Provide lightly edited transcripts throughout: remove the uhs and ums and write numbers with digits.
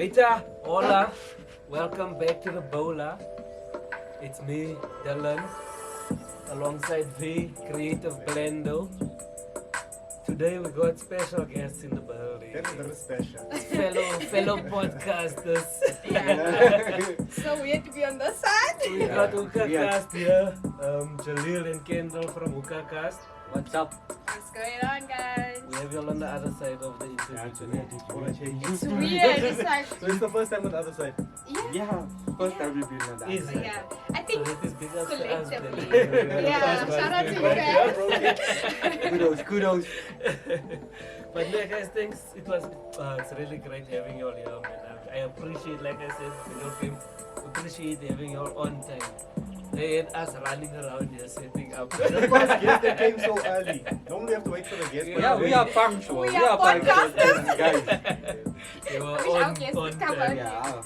Beta, hola, welcome back to the Boula. It's me, Dylan, alongside V, Creative Blendo. Today we got special guests in the building. Very special. Fellow podcasters. So weird to be on this side. We got Hookah Cast here, Jalil and Kendall from Hookah Cast. What's up? What's going on, guys? We have you all on the other side of the interview today. It's weird. It's like, So it's the first time on the other side. Yeah, first time we've been on that. Easy. yeah. I So think this is big up to us. collectively. then. Yeah, shout out to you guys. Kudos. But yeah, guys, thanks. It's really great having you all here, man. I appreciate, like I said, appreciate having you all on time. They had us running around here setting up. The first guest that came so early. Normally we have to wait for the guest. Yeah, we are punctual. We are podcasters. guys. They were I wish our on guests would come time. on. Yeah.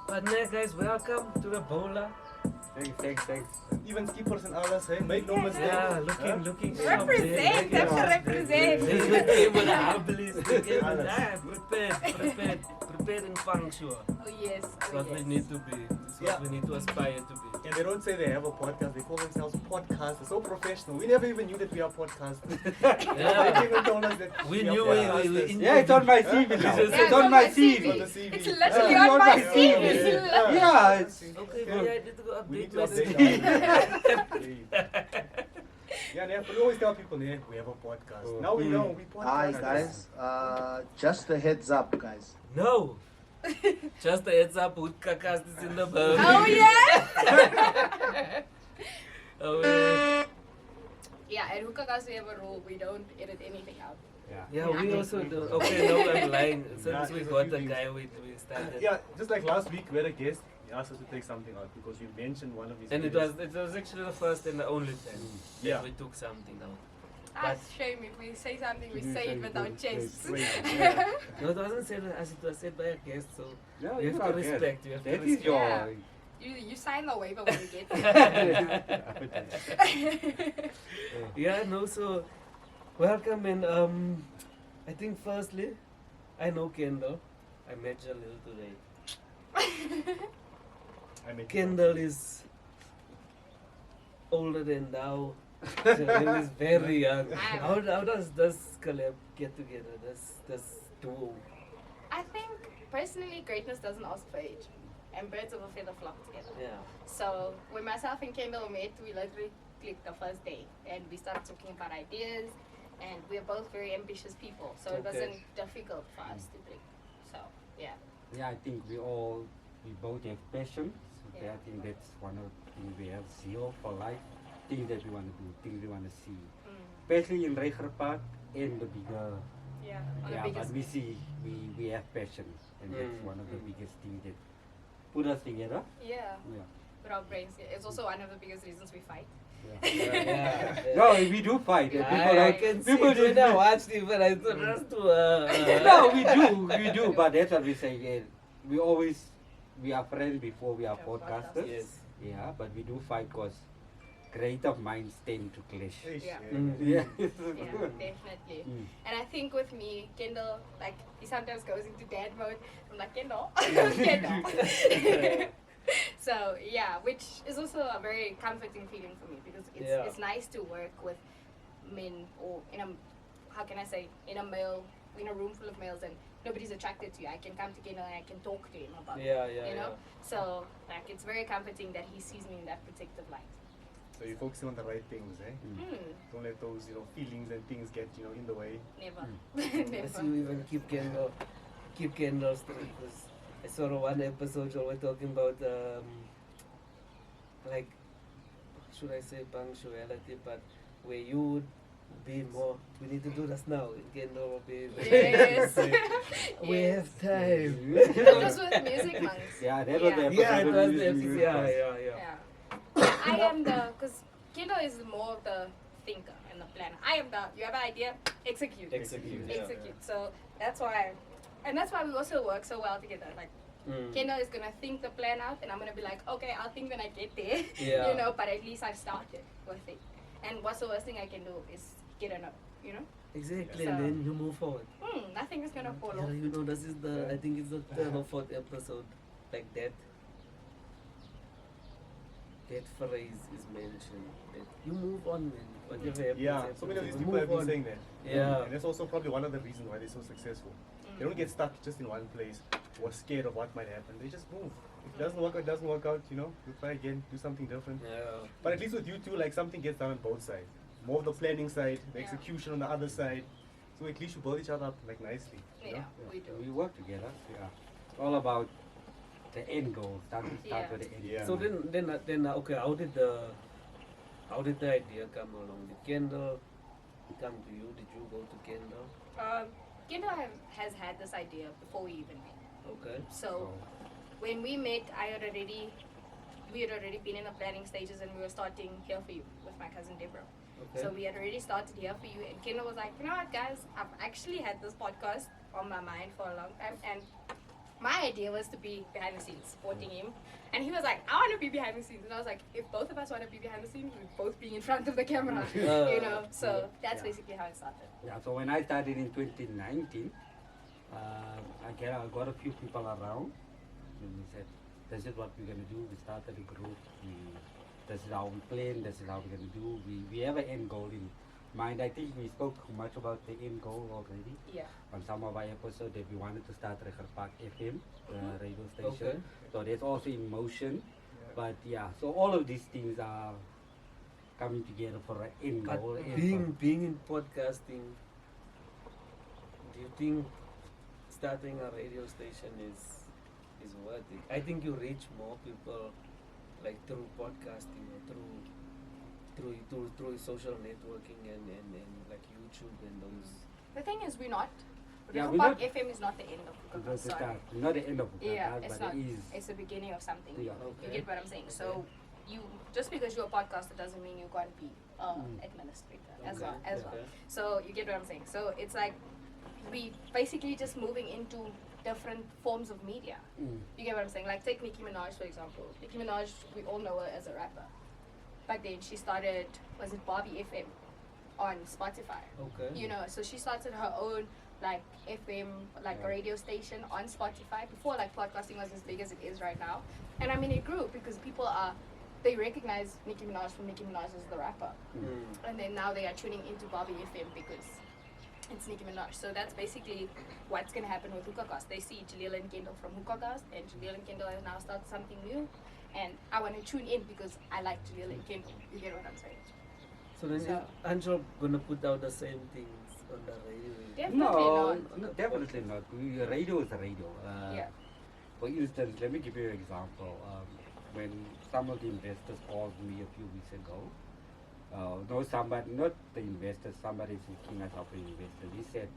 But yeah, guys, welcome to the Boula. Thanks. Even skippers and others, hey, make no mistake. Yeah, looking sharp. Represent, have to represent. They came with a hubblies. They came with prepared and punctual. Oh yes. That's what we need to be. That's what we need to aspire to be. And they don't say they have a podcast, they call themselves podcasters. So professional. We never even knew that we are podcasters. Yeah. They even told us that We are knew podcasters. Yeah, it's on my CV now. Yeah, It's on my CV. On the CV. It's literally Yeah. on my Yeah. CV. Yeah, it's Okay, but yeah, I need to go We need update to my update CV. Yeah, we always tell people, we have a podcast. Now we know, we Hi podcast. guys, just a heads up guys. No. Just a heads up, Hookah Cast is in the building. Oh yeah. Oh, yeah. Yeah, at Hookah Cast we have a rule. We don't edit anything out. Yeah, we also do. Okay, no, I'm lying. Since Yeah, we it's a got few the things. guy, we started. Yeah, just like last week, we had a guest. He asked us to take something out because we mentioned one of his And it videos. was actually the first and the only time Yeah. that we took something out. That's shame if we say something, we say it with our chests. Yeah. No, it wasn't said as it was said by a guest, so Yeah, you have to respect. You have to That is respect. your. Yeah. You sign the waiver when you get Yeah, no, so welcome and I think firstly, I know Kendall. I met Jalil today. I mean, Kendall is older than thou. Jalil is very young. How does this collab get together? This duo? I think personally greatness doesn't ask for age. And birds of a feather flock together. Yeah. So when myself and Kendall met, we literally clicked the first day and we started talking about ideas, and we're both very ambitious people, so it Okay. wasn't difficult for us to click. So yeah. Yeah, I think we both have passion. So Yeah. I think that's one of the things we have zeal for life. Things that we want to do, things we want to see. Especially in Reiger Park and the bigger. Yeah. On Yeah, the but biggest. we see we have passion, and that's one of the biggest things that put us together. Yeah. Yeah. With our brains. Yeah. It's also one of the biggest reasons we fight. Yeah. No, we do fight. and I can see people it when just- I watched it, but I thought that's too. No, we do, but that's what we say. Yeah, we are friends before we are Yeah, podcasters. Yes. Yeah, but we do fight because creative minds tend to clash. Yeah. Yeah. Yeah, definitely. And I think with me, Kendall, like he sometimes goes into dad mode. I'm like, Kendall, Kendall. So yeah, which is also a very comforting feeling for me because it's nice to work with men, or in a room full of males and nobody's attracted to you. I can come to Kendall and I can talk to him about it. You know? So like it's very comforting that he sees me in that protective light. So you're focusing on the right things, eh? Don't let those, feelings and things get, in the way. Never. Yes, Never. you even keep Kendall straight, because I saw one episode where we're talking about like, should I say punctuality, but where you would be more, we need to do this now, and Kendall will be Yes. we Yes. have time. That was with music monks. Yeah, that was the episode. Yeah, it of was Music the episode. News. Yeah. I am because Kendall is more of the thinker and the planner. I am you have an idea, execute. Execute. So that's why we also work so well together. Like Kendall is gonna think the plan out, and I'm gonna be like, okay, I'll think when I get there. Yeah. But at least I've started with it. And what's the worst thing I can do is get a no. Exactly, So- and then you move forward. Nothing is gonna fall Yeah, off. you know, this is the, I think it's the third or fourth episode, like that. That phrase is mentioned. That you move on, man. Whatever happens, Yeah, happens. so many of these You people move have been on. saying that. Yeah. And that's also probably one of the reasons why they're so successful. They don't get stuck just in one place or scared of what might happen. They just move. If it doesn't work out, it doesn't work out, you know, you try again, do something different. Yeah. But at least with you two, like something gets done on both sides. More of the planning side, the Yeah. execution on the other side. So at least you build each other up like nicely. You Yeah, know? we do. We work together. Yeah. It's all about the end goal. Start Yeah. with the end. Yeah. So then, okay, how did the idea come along? Did Kendall come to you? Did you go to Kendall? Kendall has had this idea before we even met. Okay. So when we met, we had already been in the planning stages, and we were starting Here For You with my cousin Deborah. Okay. So we had already started Here For You, and Kendall was like, you know what, guys, I've actually had this podcast on my mind for a long time, and my idea was to be behind the scenes, supporting him. And he was like, I want to be behind the scenes. And I was like, if both of us want to be behind the scenes, we're both being in front of the camera, you know? So that's Yeah. basically how it started. Yeah, so when I started in 2019, I got a few people around, and we said, this is what we're going to do. We started a group. This is how we plan. This is how we're going to do. We have an end goal in mind. I think we spoke much about the end goal already Yeah. on some of our episodes that we wanted to start Reger Park FM, the radio station. Okay. So that's also in motion. But yeah, so all of these things are coming together for an end But goal. and being in podcasting, do you think starting a radio station is worth it? I think you reach more people like through podcasting or through social networking and like YouTube and those. The thing is, we're not. Yeah, Hookah we're Park not- FM is not the end of Hookah Park, It's sorry. not the end of the Yeah, podcast, it's but not. it is. It's the beginning of something. Yeah. You Okay. get what I'm saying? So you just because you're a podcaster doesn't mean you're going to be administrator as Okay, well. okay. So you get what I'm saying? So it's like we basically just moving into different forms of media. You get what I'm saying? Like take Nicki Minaj for example. Nicki Minaj, we all know her as a rapper, but then she started, was it Barbie FM on Spotify? Okay. You know, so she started her own like FM, like a radio station on Spotify before like podcasting was as big as it is right now. And I mean it grew because people they recognize Nicki Minaj from Nicki Minaj as the rapper. And then now they are tuning into Barbie FM because it's Nicki Minaj. So that's basically what's gonna happen with Hookah. They see Jaleel and Kendall from Hookah, and Jaleel and Kendall have now started something new. And I want to tune in because I like Jaleel and Kendall. You get what I'm saying? So then So- aren't you gonna put out the same things on the radio? Definitely No, not. no, definitely not. Radio is a radio. Yeah. For instance, let me give you an example. When some of the investors called me a few weeks ago, no, somebody, not the investors, somebody is looking us up an investor. He said,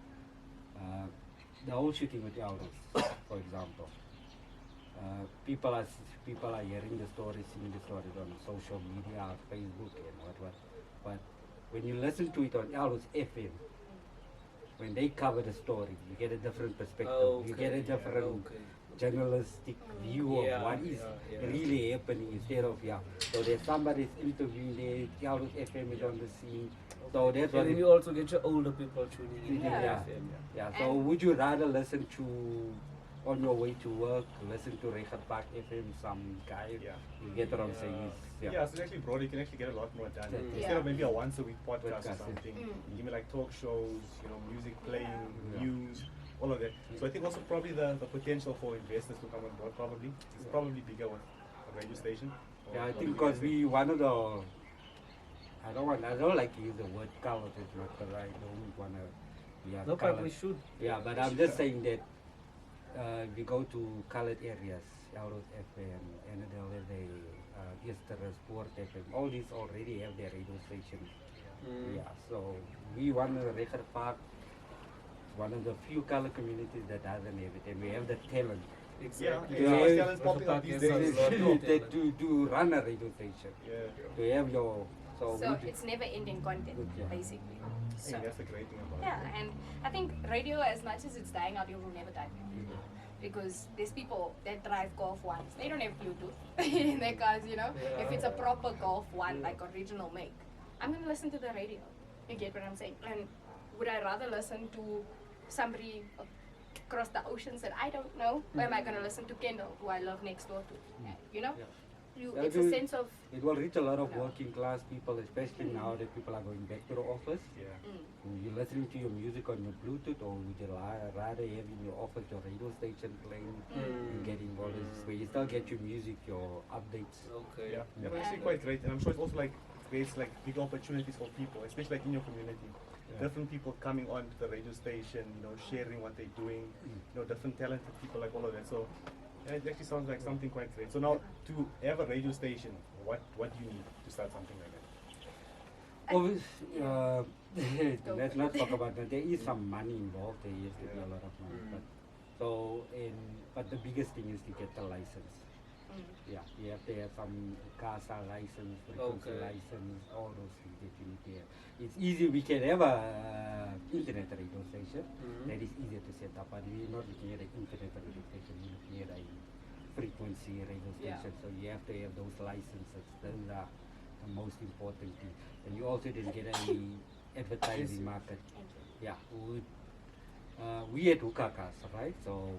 the whole shooting with Elders, for example. People are hearing the stories, seeing the stories on social media, Facebook and what. But when you listen to it on Elders FM, when they cover the story, you get a different perspective. You get a different journalistic view of Yeah, what is yeah. really happening instead of So there's somebody's interviewing there, Elders FM is on the scene. So that's what And then it- you also get your older people tuning in. Yeah. FM. yeah. So would you rather listen to on your way to work, listen to Reger Park FM, some guy? Yeah. You get what I'm saying? Yeah, so it's actually broad, you can actually get a lot more done. Mm. Instead of maybe a once a week podcast or Podcast, something, Mm. give me like talk shows, you know, music playing, Yeah. news, all of that. So I think also probably the potential for investors to come on board probably is probably bigger with a radio station. or Yeah, I probably think because bigger we one of the I don't like to use the word colored, it's not because I don't want to be a No, but colored. we should. Yeah, but I'm just saying that we go to colored areas, Elders FM, Annandale, Easter's, Port FM, all these already have their radio stations. Mm. Yeah, so we want to Reger Park, one of the few color communities that doesn't have it, and we have the talent Exactly. Yeah, Yeah. it's talent's popping up these Reger Park days. has a lot of talent. to run a radio station, Yeah, to have your So we- it's never ending content, Yeah. basically. I So think that's the great thing about it. yeah, and I think radio, as much as it's dying out, it will never die. Because there's people that drive Golf ones. They don't have Bluetooth in their cars, you know. If it's a proper Golf one, like original make, I'm gonna listen to the radio. You get what I'm saying? And would I rather listen to somebody across the oceans that I don't know, or am I going to listen to Kendall, who I live next door to? You know, Yeah. it's a sense of It will reach a lot of No. working class people, especially now that people are going back to the office. Yeah. You're listening to your music on your Bluetooth, or would you rather have in your office your radio station playing and getting all this, where you still get your music, your updates. Okay. Yeah, but it's actually quite great, and I'm sure it's also like creates like big opportunities for people, especially like in your community. Different people coming on to the radio station, sharing what they're doing, different talented people, like all of that. So yeah, it actually sounds like something quite great. So now, to have a radio station, what do you need to start something like that? Obviously, let's not talk about that. There is some money involved. There is to be a lot of money, but the biggest thing is to get the license. Yeah, you have to have some CASA license, frequency license, all those things that you need to have. It's easy, we can have a internet radio station. That is easier to set up, but we're not looking at an internet radio station, we're looking at a frequency radio station. So you have to have those licenses. Those are the most important thing. And you also didn't get any advertising market. Yeah, we had Hookah cars, right? So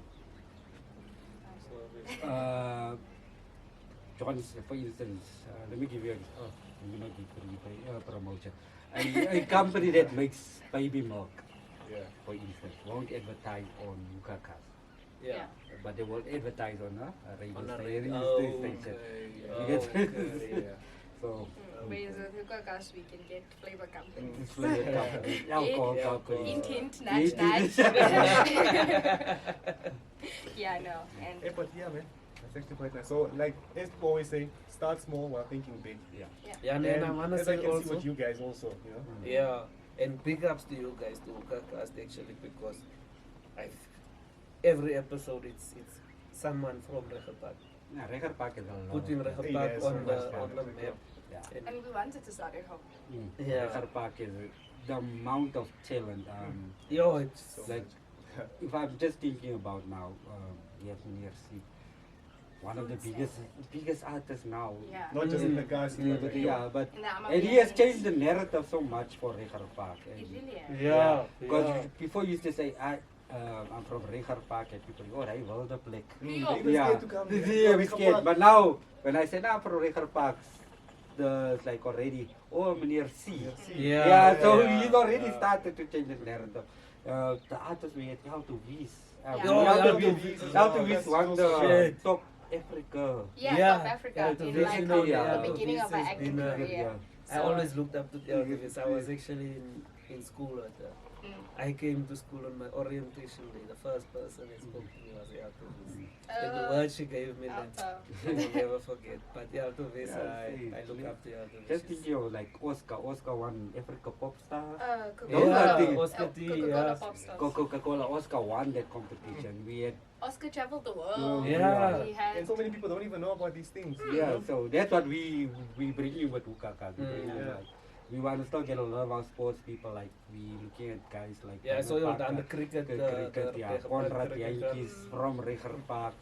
John's, for instance, let me give you let me not give free promotion. A company that makes baby milk, for instance, won't advertise on Hookah cars. Yeah. But they will advertise on a On a radio radio. station. Okay. You get- Yeah. So, whereas with Hookah Gas, we can get flavor companies. it's like a company, alcohol Yeah. company. Hint, hint, Hint, nudge, hint. nudge. Yeah, no. And Yeah, but yeah, man, that's actually quite nice. So, like as people always say, start small while thinking big. Yeah. Yeah, and then I wanna as I say can see also. with you guys also, Yeah, and big ups to you guys, to Hookah actually, because every episode it's someone from Recher Park. Yeah, Recher Park is a lot. Putting of- Recher Hey, Park yes, on so the much fun. on the map. Yeah. and we wanted to start at home. Yeah. Recher Park is the amount of talent. Yo, it's Like, if I'm just thinking about now, yes, Meneer C, one of the biggest artists now. Yeah. Not just in the cars, But yeah, but In the and he has Amazonians. changed the narrative so much for Recher Park. It really is. yeah. Because before you used to say I'm from Recher Park, and people go, "Hey, well the black." Yeah. Yeah, to come yeah, we scared. But now, when I say I'm from Recher Park, it's like already, oh, Meneer C. Yeah, so he's already started to change the narrative. The artists we had how to Wies. Yeah. How to Wies won the Shit. top Africa. Yeah, Yeah. South Africa Yeah, in to like vision, the yeah. beginning of my This has acting been, career. I always looked up to Elvis. I was actually in school at I came to school on my orientation day. The first person that spoke to me was Elvis. And the word she gave me, that I will never forget. But Elvis, I look up to Elvis. Just thinking of like Oscar won Africa Pop Star. Coca-Cola. Yeah, thing. Oscar T, Coca-Cola yeah. Pop Stars. Coca-Cola Oscar won that competition. We had Oscar traveled the world. Yeah. He had And so many people don't even know about these things. yeah, so that's what we bring in with Hookah. Yeah. We want to still get a lot of our sports people, like we looking at guys like Yeah, I saw you Parker, done the cricket. yeah, the Conrad cricket. Yankees from Recher Park,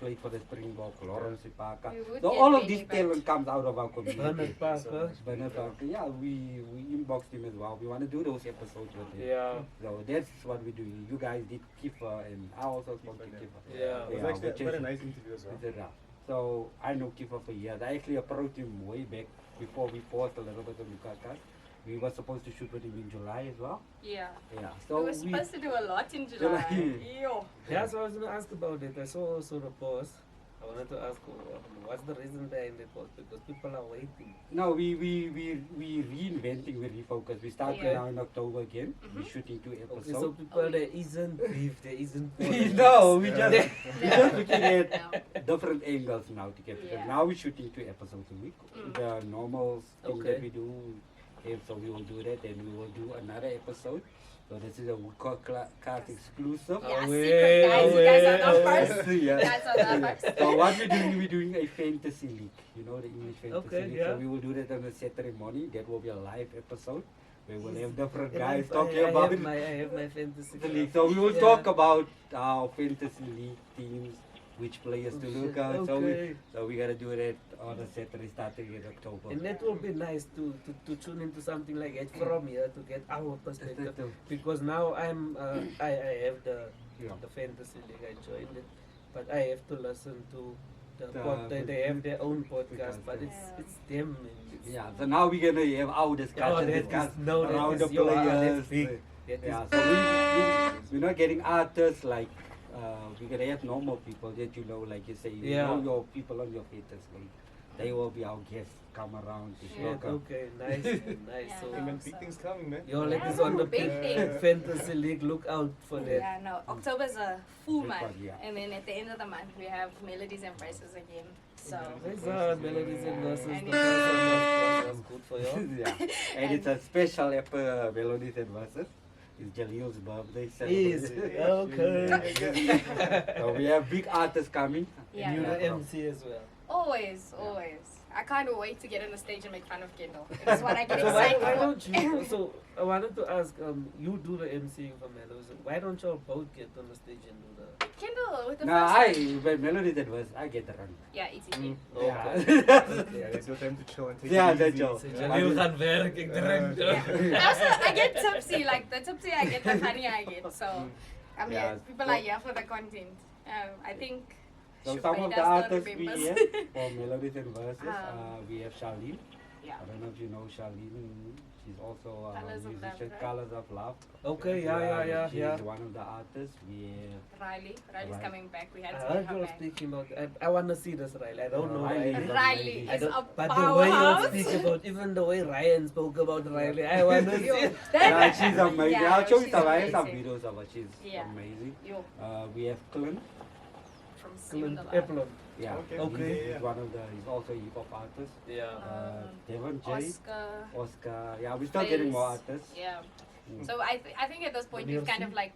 played for the Springbok, Lawrence Ipaka. We would So get all of many this back. talent comes out of our community. Bernard Parker. Bernard Parker, yeah, we inboxed him as well. We want to do those episodes with him. Yeah. So that's what we do. You guys did Kiefer, and I also spoke to Kiefer. Yeah. It was Yeah, actually which quite a is- nice interview as well. Yeah. So I know Kiefer for years. I actually approached him way back before we paused a little bit on Hookah. We were supposed to shoot with him in July as well. Yeah. Yeah. We So were supposed to do a lot in July. July. Yo. That's what I was going to ask about it. I saw also the post. I wanted to ask what's the reason behind the post, because people are waiting. no, we reinventing, we refocus. We start Yeah. now in October again. We're shooting 2 Okay, episodes. so people, there isn't beef, there isn't No, we just No. looking at No. different angles now to get Yeah. Now we're shooting 2 episodes a week. The normal thing Okay. that we do. So we will do that, and we will do another episode. So this is a Hookah cast exclusive. Yeah, Away, secret guys. You guys are the away. first. Yeah. Guys are the first. So what we're doing a fantasy league. You know, the English fantasy Okay, league. yeah. So we will do that on a Saturday morning. That will be a live episode. We will have different And guys I talking about I have my fantasy the club. league. So we will Yeah. talk about our fantasy league teams, which players to Oh, look shit. out. Okay. So we gotta do that on a Saturday starting in October. And that will be nice to tune into something like that from here to get our perspective. Because now I have the fantasy league, I joined it, but I have to listen to they have their own podcast, but it's them. Yeah, so now we're gonna have our discussion around the players. So we're not getting artists like we're gonna have normal people that you know, like you say, you know your people on your fantasy league. They will be our guests, come around to Hookah. Okay, nice, nice. Yeah, So, no. Man, big things coming, man. your leg Yeah, is on the big things. fantasy league. Look out for that. Yeah, no. October's a full Big month, one, yeah. and then at the end of the month we have melodies and prices again. So These are melodies and verses. And The first one was good for you. Yeah, and it's a special melodies and verses. It's Jalil's birthday Is celebration. okay. So we have big artists coming. yeah, And you're no. the MC as well. Always. I can't wait to get on the stage and make fun of Kendall. It's what I get So why excited don't for. you? So I wanted to ask, you do the MCing for Mellows. Why don't y'all both get on the stage and do the? Kendall with the No, first one. when melodies and verses, I get the run. Yeah, it's easy. Yeah. Yeah, it's your time to chill and take Yeah, it that's easy. your- So Jalil gaan werk, ek drink. Also, I get tipsy. Like the tipsy I get, the funny I get. So I mean, Yeah, people are here for the content. I think. So Shubha some of the does not artists we remembers. have for melodies and verses, we have Charlene. Yeah. I don't know if you know Charlene. She's also a Colours of Love, musician, right? Colors of Love. Okay, yeah. She's one of the artists. We Riley's Right. coming back. We had I to heard get her you back. speaking about. I want to see this Riley. I don't know Riley why. is Riley I is don't, a but the way you powerhouse. speak about, even the way Ryan spoke about Riley, I want to see. Yo, it. Yeah, she's amazing. Yeah, I'll show you she's some, I have some amazing. videos of her. She's Yeah. amazing. Yo, We have Clint. from Clint Simla. Eplon. Yeah. Okay. He's one of the. He's also a hip hop artist. Yeah. Devon J. Oscar. Oscar. Yeah, we're still getting more Face. artists. Yeah. Mm. So I think at this point we've kind of like.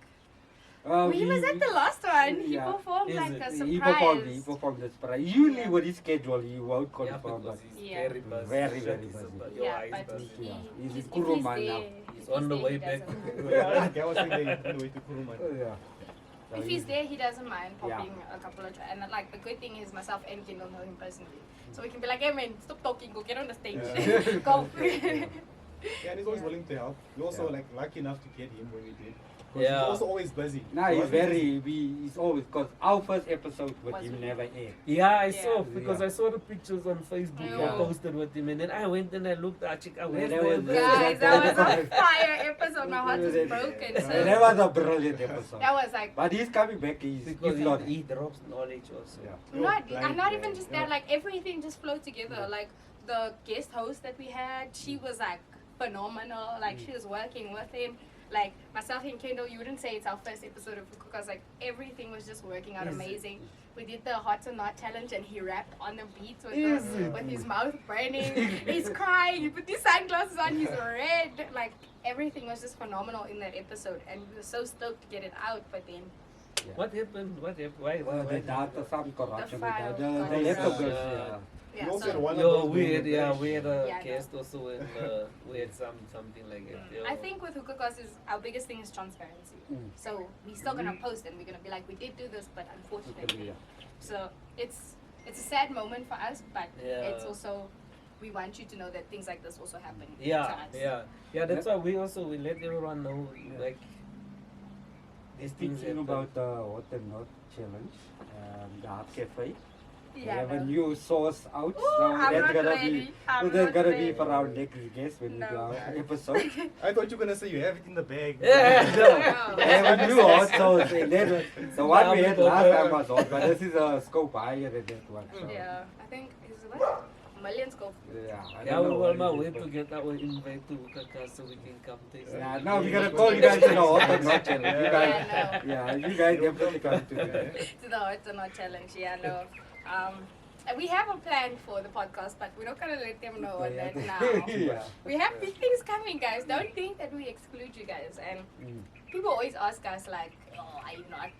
Uh, He was at the last one. He yeah. performed Is like it? a He surprise. performed the surprise. Usually Yeah. with his schedule, he won't Yeah, confirm, but because he's Yeah. very busy. Very, Shit, very he's a busy. bu- Yeah, he's but busy. he, Yeah. He's in if Kuruman he's now. there, He's if on the there, way he back. doesn't mind. Yeah, I was thinking on the way to Kuruman. yeah. So If he's there, he doesn't mind Yeah. popping a couple of and like the good thing is myself and Kendall know him personally, so we can be like, hey man, stop talking, go get on the stage, Yeah. go. Yeah, and he's always Yeah. willing to help. We also Yeah. like lucky enough to get him when we did. 'Cause Yeah. He's also always busy. Nah, So he's I think very, he's always, because our first episode with Was him with never aired. Yeah, I Yeah. saw because Yeah. I saw the pictures on Facebook Yeah. you posted with him, and then I went and I looked at Chica. Where's that was- the Guys, that was a fire episode. My heart is broken. And So that was a brilliant episode. that was like. But he's coming back. because If not, he drops knowledge also. yeah. I'm not even just Yeah. that, like everything just flowed together. Yeah. Like the guest host that we had, she was like phenomenal. Like she was working with him. Like myself and Kendall, you wouldn't say it's our first episode of Hookah because like everything was just working out Easy. amazing. We did the hot or not challenge and he rapped on the beat with, Easy. with his mouth burning. He's crying. He put his sunglasses on. He's red. Like everything was just phenomenal in that episode, and we were so stoked to get it out. But then What happened? What happened? Why? The data, some corruption. The file The got laptop corrupted. girls, yeah. yeah, You also so had one of Yo, those we being had the we had a Yeah, I know. guest also, and we had something like that. Yo. I think with Hookah Cause is our biggest thing is transparency. Mm. So we're still gonna post and we're gonna be like, we did do this, but unfortunately. Yeah. So it's a sad moment for us, but Yeah. it's also we want you to know that things like this also happen to Yeah, us. yeah. That's why we let everyone know like these things Speaking happen. about the What and Not challenge, the Art Cafe, we Yeah, have a no. new source out. Ooh, so I'm that's not gonna ready. be I'm that's not gonna ready. be for our next guest when we do No. our episode. I thought you were gonna say you have it in the bag. Yeah. No. We have a new hot sauce, and then the one we had last Yeah. time was hot, but this is a scope higher than that one. So, Yeah, I think is what millions go. yeah, I Yeah, don't we know will what now it is, wait but- to get our invite to Hookah so we can come taste. Yeah, it. now we're gonna call you guys to the Hot and Not challenge. You guys, Yeah, yeah, you guys definitely come to that. To the hot or not challenge. Yeah, no. And we have a plan for the podcast, but we're not gonna let them know that now. Yeah. We have big things coming, guys. Don't think that we exclude you guys. And Mm. people always ask us like, "Oh, are you not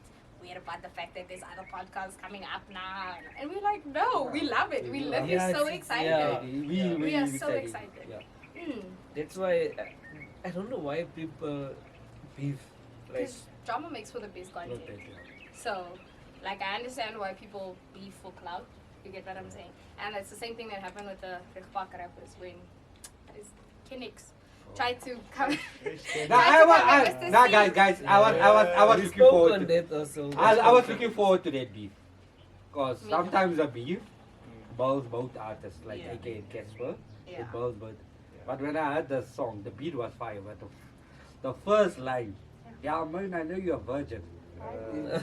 weird about the fact that there's other podcasts coming up now?" And we're like, "No, we love it. We love Yeah, you so it's- excited." yeah. We are so excited. Yeah. That's why I don't know why people beef like Because drama makes for the best content. Rotate, yeah. So Like, I understand why people beef for clout. You get what I'm saying? And it's the same thing that happened with the Park rappers when Kinix tried to come. Guys, I was We looking spoke forward on to that also. I was looking forward to that beef. Because sometimes a beef both artists, like Yeah. AK and Casper, Yeah. it both. But when I heard the song, the beat was fire. But the first line, yeah, man, I know you're a virgin.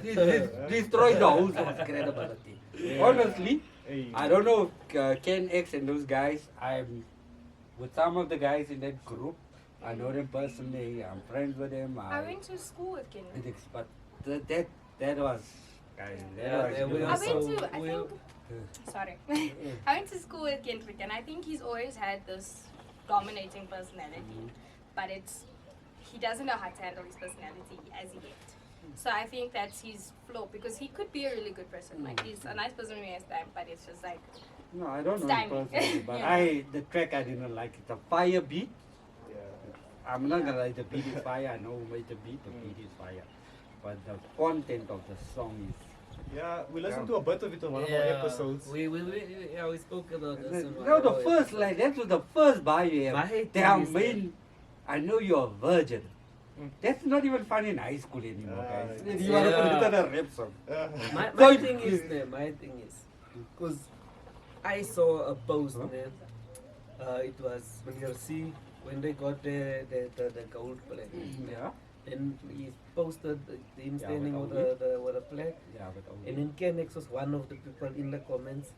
It destroyed the whole song's credibility. Honestly, Hey. I don't know if Ken X and those guys, I'm with some of the guys in that group. I know them personally. I'm friends with them. I went to school with Ken. But that was, guys, Yeah, that we was. I also- went to, I we'll- think, sorry. I went to school with Kendrick, and I think he's always had this dominating personality. But he doesn't know how to handle his personality as yet. So I think that's his flaw, because he could be a really good person. Like, he's a nice person when he has time, but it's just like, No, I don't know Stymied. him personally, but Yeah. the track I didn't like it. The fire beat. Yeah. I'm not gonna lie, the beat is fire. I know who made the beat is fire. But the content of the song is. Yeah, we listened to a bit of it on one of our Yeah, episodes. we spoke about this. on one No, of the our first line, that was the first bar you My have. hate Damn, is man, I know you're a virgin. Mm. That's not even funny in high school anymore, guys. Yeah. You want to put it on a rap song. My So- thing is, because I saw a post, Huh? man. It was when they got the gold flag. Yeah. And he posted him Yeah, standing with with the flag. Yeah, but only. And then Kenix was one of the people in the comments.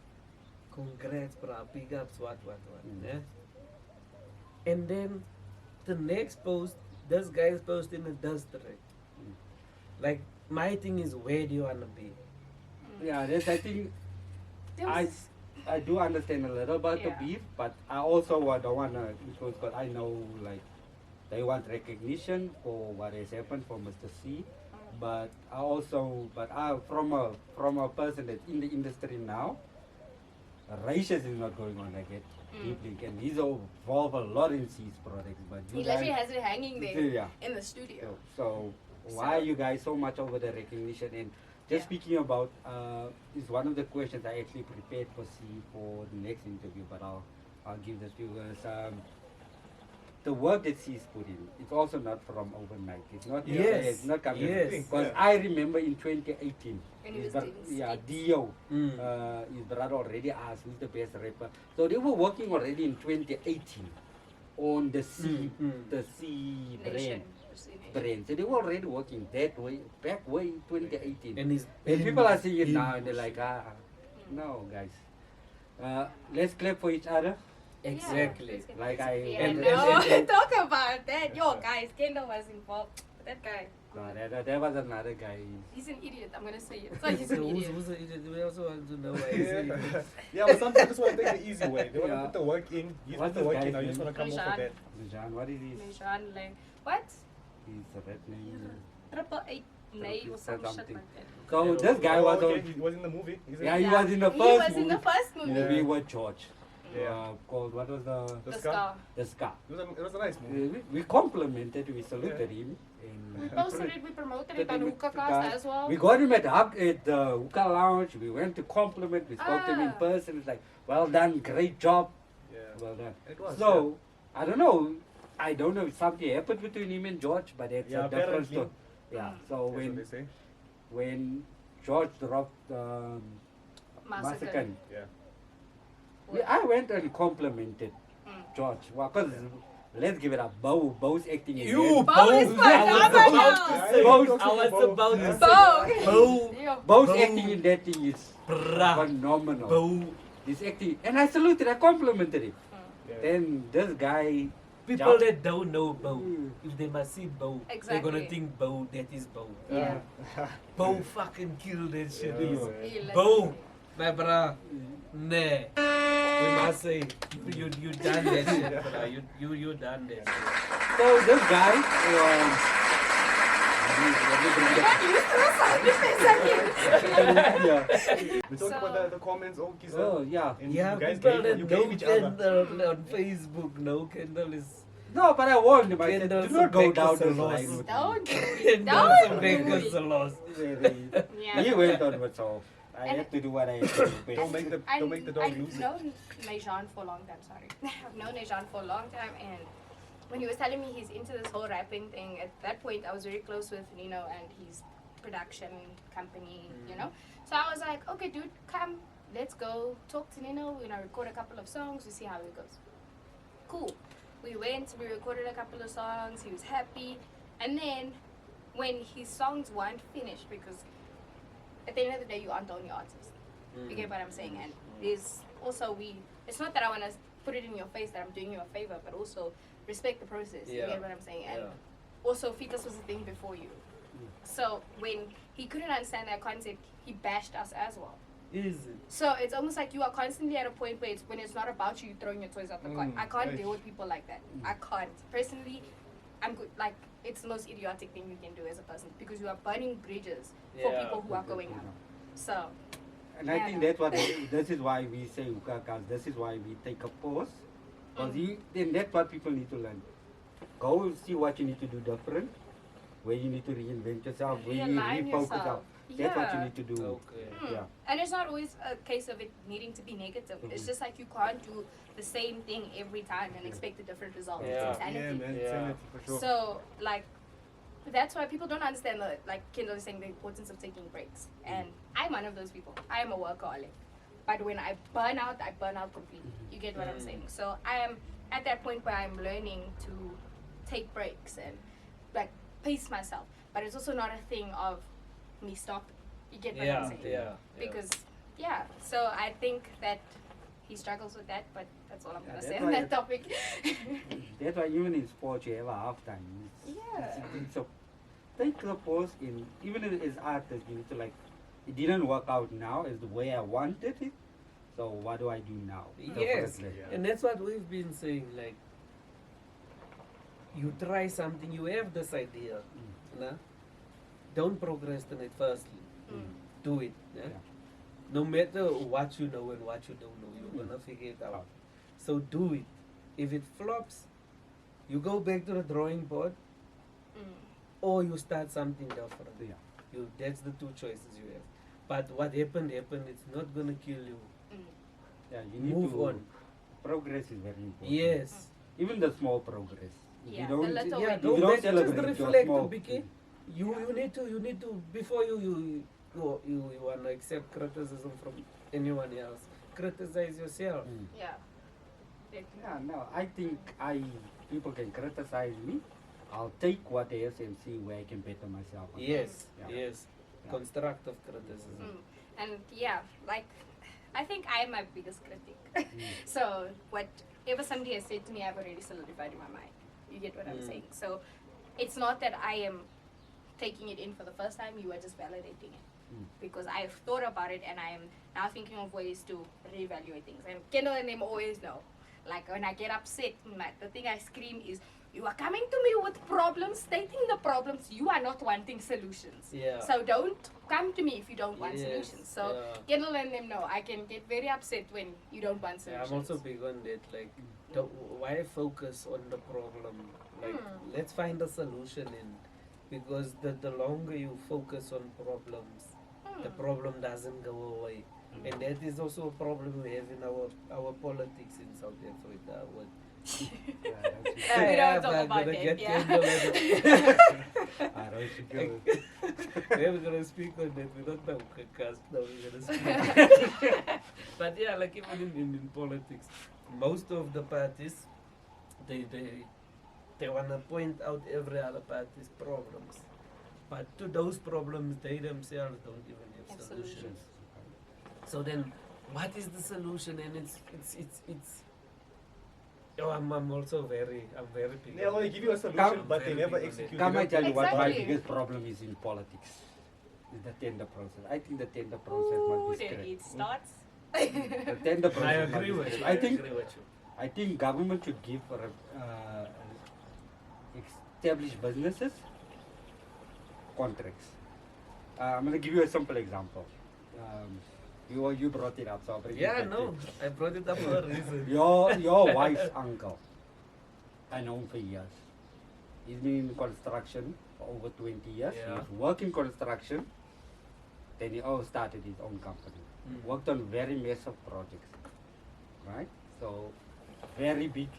Congrats, bro. Big ups, what. Yeah? And then the next post, this guy is posting a dust track. Like, my thing is, where do you want to be? Yeah, that's, I think, I do understand a little about Yeah. the beef, but I also don't want to influence, because I know, like, they want recognition for what has happened for Mr. C. But from a person that's in the industry now, racism is not going on like that deeply. And he's involved a lot in C's products, but he you literally guys, has it hanging there yeah. in the studio. So why are you guys so much over the recognition? And just Yeah. speaking about, is one of the questions I actually prepared for C for the next interview, but I'll give this to you guys. The work that C's put in, it's also not from overnight. It's not. Yes. It's not coming. Yes. Because Yeah. I remember in 2018, When he his was bro- doing yeah, skits. Dio, Mm. his brother already asked who's the best rapper. So they were working already in 2018 on the C, the C Nation. brand. So they were already working that way, back way in 2018. And And people are seeing it now and they're like, no, guys. Let's clap for each other. Exactly. Like I- Yeah, and- no, and- talk about that. Yo, guys, Kendall was involved. That guy, No, that was another guy. he's an idiot. I'm gonna say it. So he's So an idiot. who's the idiot? We also want to know why he's an Yeah. idiot. Yeah, but some people just want to take the easy way. They want to Yeah. put the work in. You What's put the this work guy's in, now you just name? want to come off of that. John, what is his? Meishan, like, what? His red name. 888 nay or some shit Something. like that. So this guy was okay, on. he was in the movie. Isn't Yeah, he? he was in the He first was in the first movie. movie with George. Yeah. Called what was the The The Scar. Scar. the Scar. It was a nice movie. We complimented, we saluted him. And We posted it, we promoted it on Hookah Cast as well. We got him at the Hookah Lounge. We went to compliment. We spoke to him in Ah. person. It's like, well done, great job, Yeah. well done. It was. So I don't know. I don't know if something happened between him and George, but it's Yeah, a different apparently. story. Yeah. So That's what when they say. when George dropped Massacre, Yeah. I went and complimented Mm. George. Well, cause let's give it up. Bo's acting in You, that. Bo is Bo, I was phenomenal. about to Yeah, say. yeah, I yeah. was about to Yeah. say. Bo. Bo. Yo. Bo's Bo. acting in that thing is Bruh. phenomenal. Bo. He's acting, and I saluted. I complimented him. Yeah. Then this guy, People that don't know Bo, Mm. if they must see Bo, they're Exactly. gonna think Bo, that is Bo. Yeah. Bo fucking killed that shit. Yeah, is. man. He Bo, my brah, nah. We must say, you done that shit, brah. You done that shit. so this guy, yeah. We talked about the comments. Oh, Kisa. Oh yeah. And Yeah, you guys people gave that you know gave each other. Kendall on Facebook know Kendall is No, but I warned him. I said, Kendall's do not a go big down this loss. line with Don't do it. Kendall's Don't a do biggest it. loss. me. Yeah. He went on with so I And- had to do what I had to do. Don't make the I- don't make the dog lose I've it. known Mejan for a long time, sorry. I've known Mejan for a long time, and when he was telling me he's into this whole rapping thing, at that point I was very close with Nino and his production company, you know? So I was like, okay, dude, come, let's go talk to Nino, record a couple of songs, we see how it goes. Cool. We went, we recorded a couple of songs, he was happy, and then when his songs weren't finished, because at the end of the day, you aren't the only artist. You get what I'm saying? And there's also it's not that I want to put it in your face that I'm doing you a favor, but also respect the process. You Yeah. get what I'm saying? And Yeah. also, Fetus was a thing before you. So when he couldn't understand that concept, he bashed us as well. Is it? So it's almost like you are constantly at a point where when it's not about you throwing your toys out the car. I can't right. deal with people like that. I can't. Personally, I'm good. Like, it's the most idiotic thing you can do as a person because you are burning bridges for Yeah. people who are going up. So, And I think that's what this is why we say Hookah, guys. This is why we take a pause. Because then that's what people need to learn. Go see what you need to do different, where you need to reinvent yourself, where you realign refocus yourself. yourself. That's what you Yeah. need to do. Okay. Yeah. And it's not always a case of it needing to be negative. It's just like you can't do the same thing every time and expect a different result. Yeah. It's Yeah, insanity. man, Yeah. sanity for sure. So, like, that's why people don't understand like Kendall is saying, the importance of taking breaks. And I'm one of those people. I am a workaholic. But when I burn out completely. You get what I'm saying? So I am at that point where I'm learning to take breaks and like pace myself. But it's also not a thing of me stopping. You get what I'm Yeah, saying? yeah. Because so I think that he struggles with that, but that's all I'm Yeah, gonna that's say on why that topic. That's why even in sports you have a halftime. So take a pause in, even as artists, you need to like, it didn't work out now as the way I wanted it. So what do I do now? Yes, Differently. and that's what we've been saying. Like, you try something, you have this idea, nah? Don't procrastinate. Firstly, do it. Yeah? Yeah. No matter what you know and what you don't know, you're gonna figure it out. So do it. If it flops, you go back to the drawing board, or you start something different. Yeah. That's the two choices you have. But what happened. It's not gonna kill you. Yeah, you need Move to on. Progress is very important. Yes. Even the small progress. If Yeah, you don't, the little Yeah, wins. go you don't back, just celebrate your reflect, small Biki. thing. You need to before you wanna accept criticism from anyone else. Criticize yourself. Yeah. Yeah, no, I think people can criticize me. I'll take what they have and see where I can better myself. Yes, Yeah. yes. Yeah. Constructive criticism. And like, I think I am my biggest critic. So whatever somebody has said to me, I've already solidified in my mind. You get what I'm saying? So it's not that I am taking it in for the first time, you are just validating it. Because I've thought about it and I am now thinking of ways to reevaluate things. And Kendall and them always know. Like when I get upset, the thing I scream is, you are coming to me with problems, stating the problems, you are not wanting solutions. Yeah. So don't come to me if you don't want Yes, solutions. So yeah. Kendall and them know I can get very upset when you don't want Yeah, solutions. I'm also big on that. Like, why focus on the problem? Like, let's find a solution because the longer you focus on problems, the problem doesn't go away. And that is also a problem we have in our politics in South Africa. We don't talk about that, We're gonna speak on that. We don't have a cast now. We're gonna speak. But yeah, like even in politics, most of the parties, they wanna point out every other party's problems, but to those problems they themselves don't even have solutions. So then, what is the solution? And it's. Oh, I'm very big. They only give you a solution, Come- but they Very never big on execute. Come I it. tell you what my Exactly. biggest problem is in politics. Is the tender process. I think the tender process must Ooh, be there scrapped. it starts. The tender process I must agree be with scrapped. you. I think agree with you. I think government should give established businesses contracts. I'm going to give you a simple example. You brought it up, so I'll bring it Yeah, back to no, I brought it up for a reason. Your wife's uncle I know him for years. He's been in construction for over 20 years. Yeah. He's worked in construction. Then he also started his own company. Mm. Worked on very massive projects. Right? So, very big.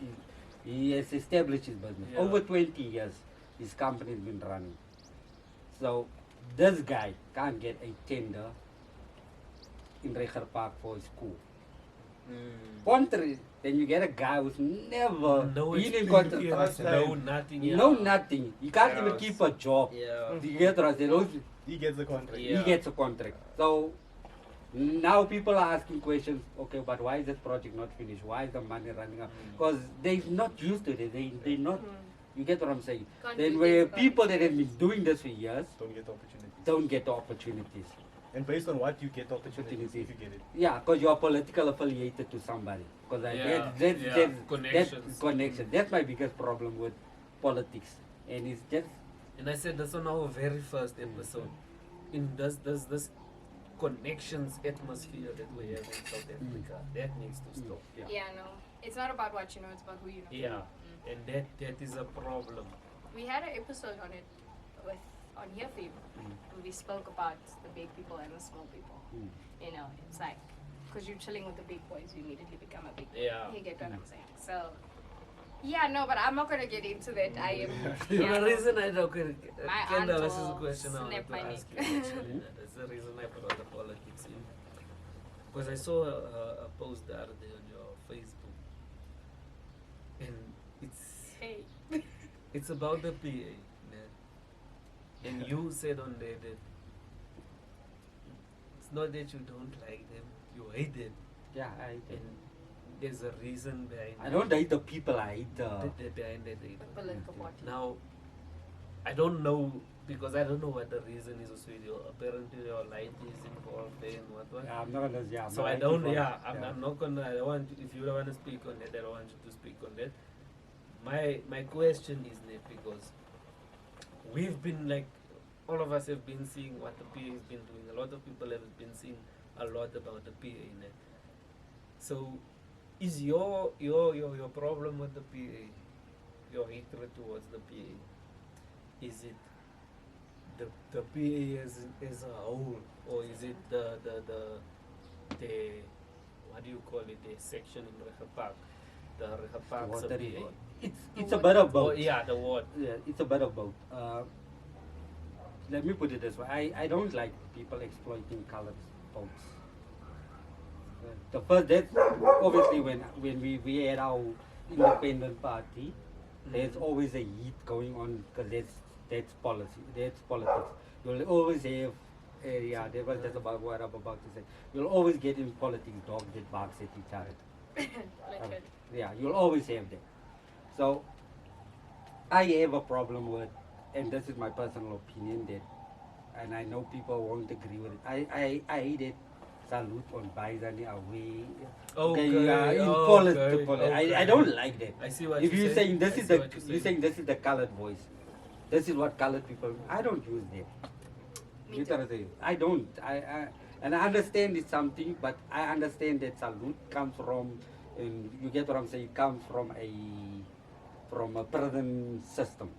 He has established his business. Yeah. Over 20 years, his company has been running. So, this guy can't get a tender in Recher Park for his school. Contrary, then you get a guy who's never No been in experience, construction. no nothing. Yeah. No nothing. He can't even Yes. keep a job. Yeah. You get what I'm saying? He gets the contract. Yeah. He gets a contract. So now people are asking questions. Okay, but why is this project not finished? Why is the money running out? Because they're not used to it. They not. You get what I'm saying? Can't Then do where this, people that have been doing this for years Don't get the opportunity. don't get the opportunities. And based on what you get the opportunities, Opportunities. if you get it. Yeah, because you're political affiliated to somebody. Because Yeah, that's yeah, that's connections. connection. That's my biggest problem with politics, and it's just And I said this on our very first episode. In this connections atmosphere that we have in South Africa, that needs to stop. Yeah, no. It's not about what you know, it's about who you know. Yeah, and that is a problem. We had an episode on it on here for you. Where we spoke about the big people and the small people. You know, it's like, because you're chilling with the big boys, you immediately become a big boy. Yeah. You get what I'm saying? So, yeah, no, but I'm not going to get into that. I am. The yeah, reason I don't My Kendall, aunt this is a will question I wanted snap to my ask neck. you actually. That's the reason I brought the politics in. Because I saw a post the other day on your Facebook. And Hey. it's about the PA. Man. And you said on there that it's not that you don't like them, you hate them. yeah. And there's a reason behind I don't hate the people. I hate the. behind that hate. The political party. Now, I don't know because I don't know what the reason is also with your apparently your light is involved there and what. Yeah, I'm not gonna. Yeah. I'm So not I hating don't. for- Yeah, I'm not gonna. I don't want. If you don't want to speak on that, I don't want you to speak on that. My question is that because we've been like, all of us have been seeing what the PA has been doing. A lot of people have been seeing a lot about the PA in it. So, is your problem with the PA, your hatred towards the PA, is it the PA as a whole, or is it the what do you call it, the section in Recher Park, the Recher Park Water PA? report. It's a bit of Oh, both. yeah, the ward. Yeah, it's a bit of both. Let me put it this way. I don't like people exploiting colored folks. The first, that's obviously when we had our independent party, there's always a heat going on because that's policy, that's politics. You'll always have, yeah, that's about what I'm about to say. You'll always get in politics dogs that barks at each other. Legit. Yeah, you'll always have that. So, I have a problem with, and this is my personal opinion, that, and I know people won't agree with it. I hate it. Salute on Baizani away. Okay, yeah, in okay, politics. okay. I don't like that. I see what If you're you're saying. saying this I is see the, what you're you're saying this is the colored voice. This is what colored people. I don't use that. Me You too. gotta say, I don't. And I understand it's something, but I understand that salute comes from, and you get what I'm saying, it comes from a prison system,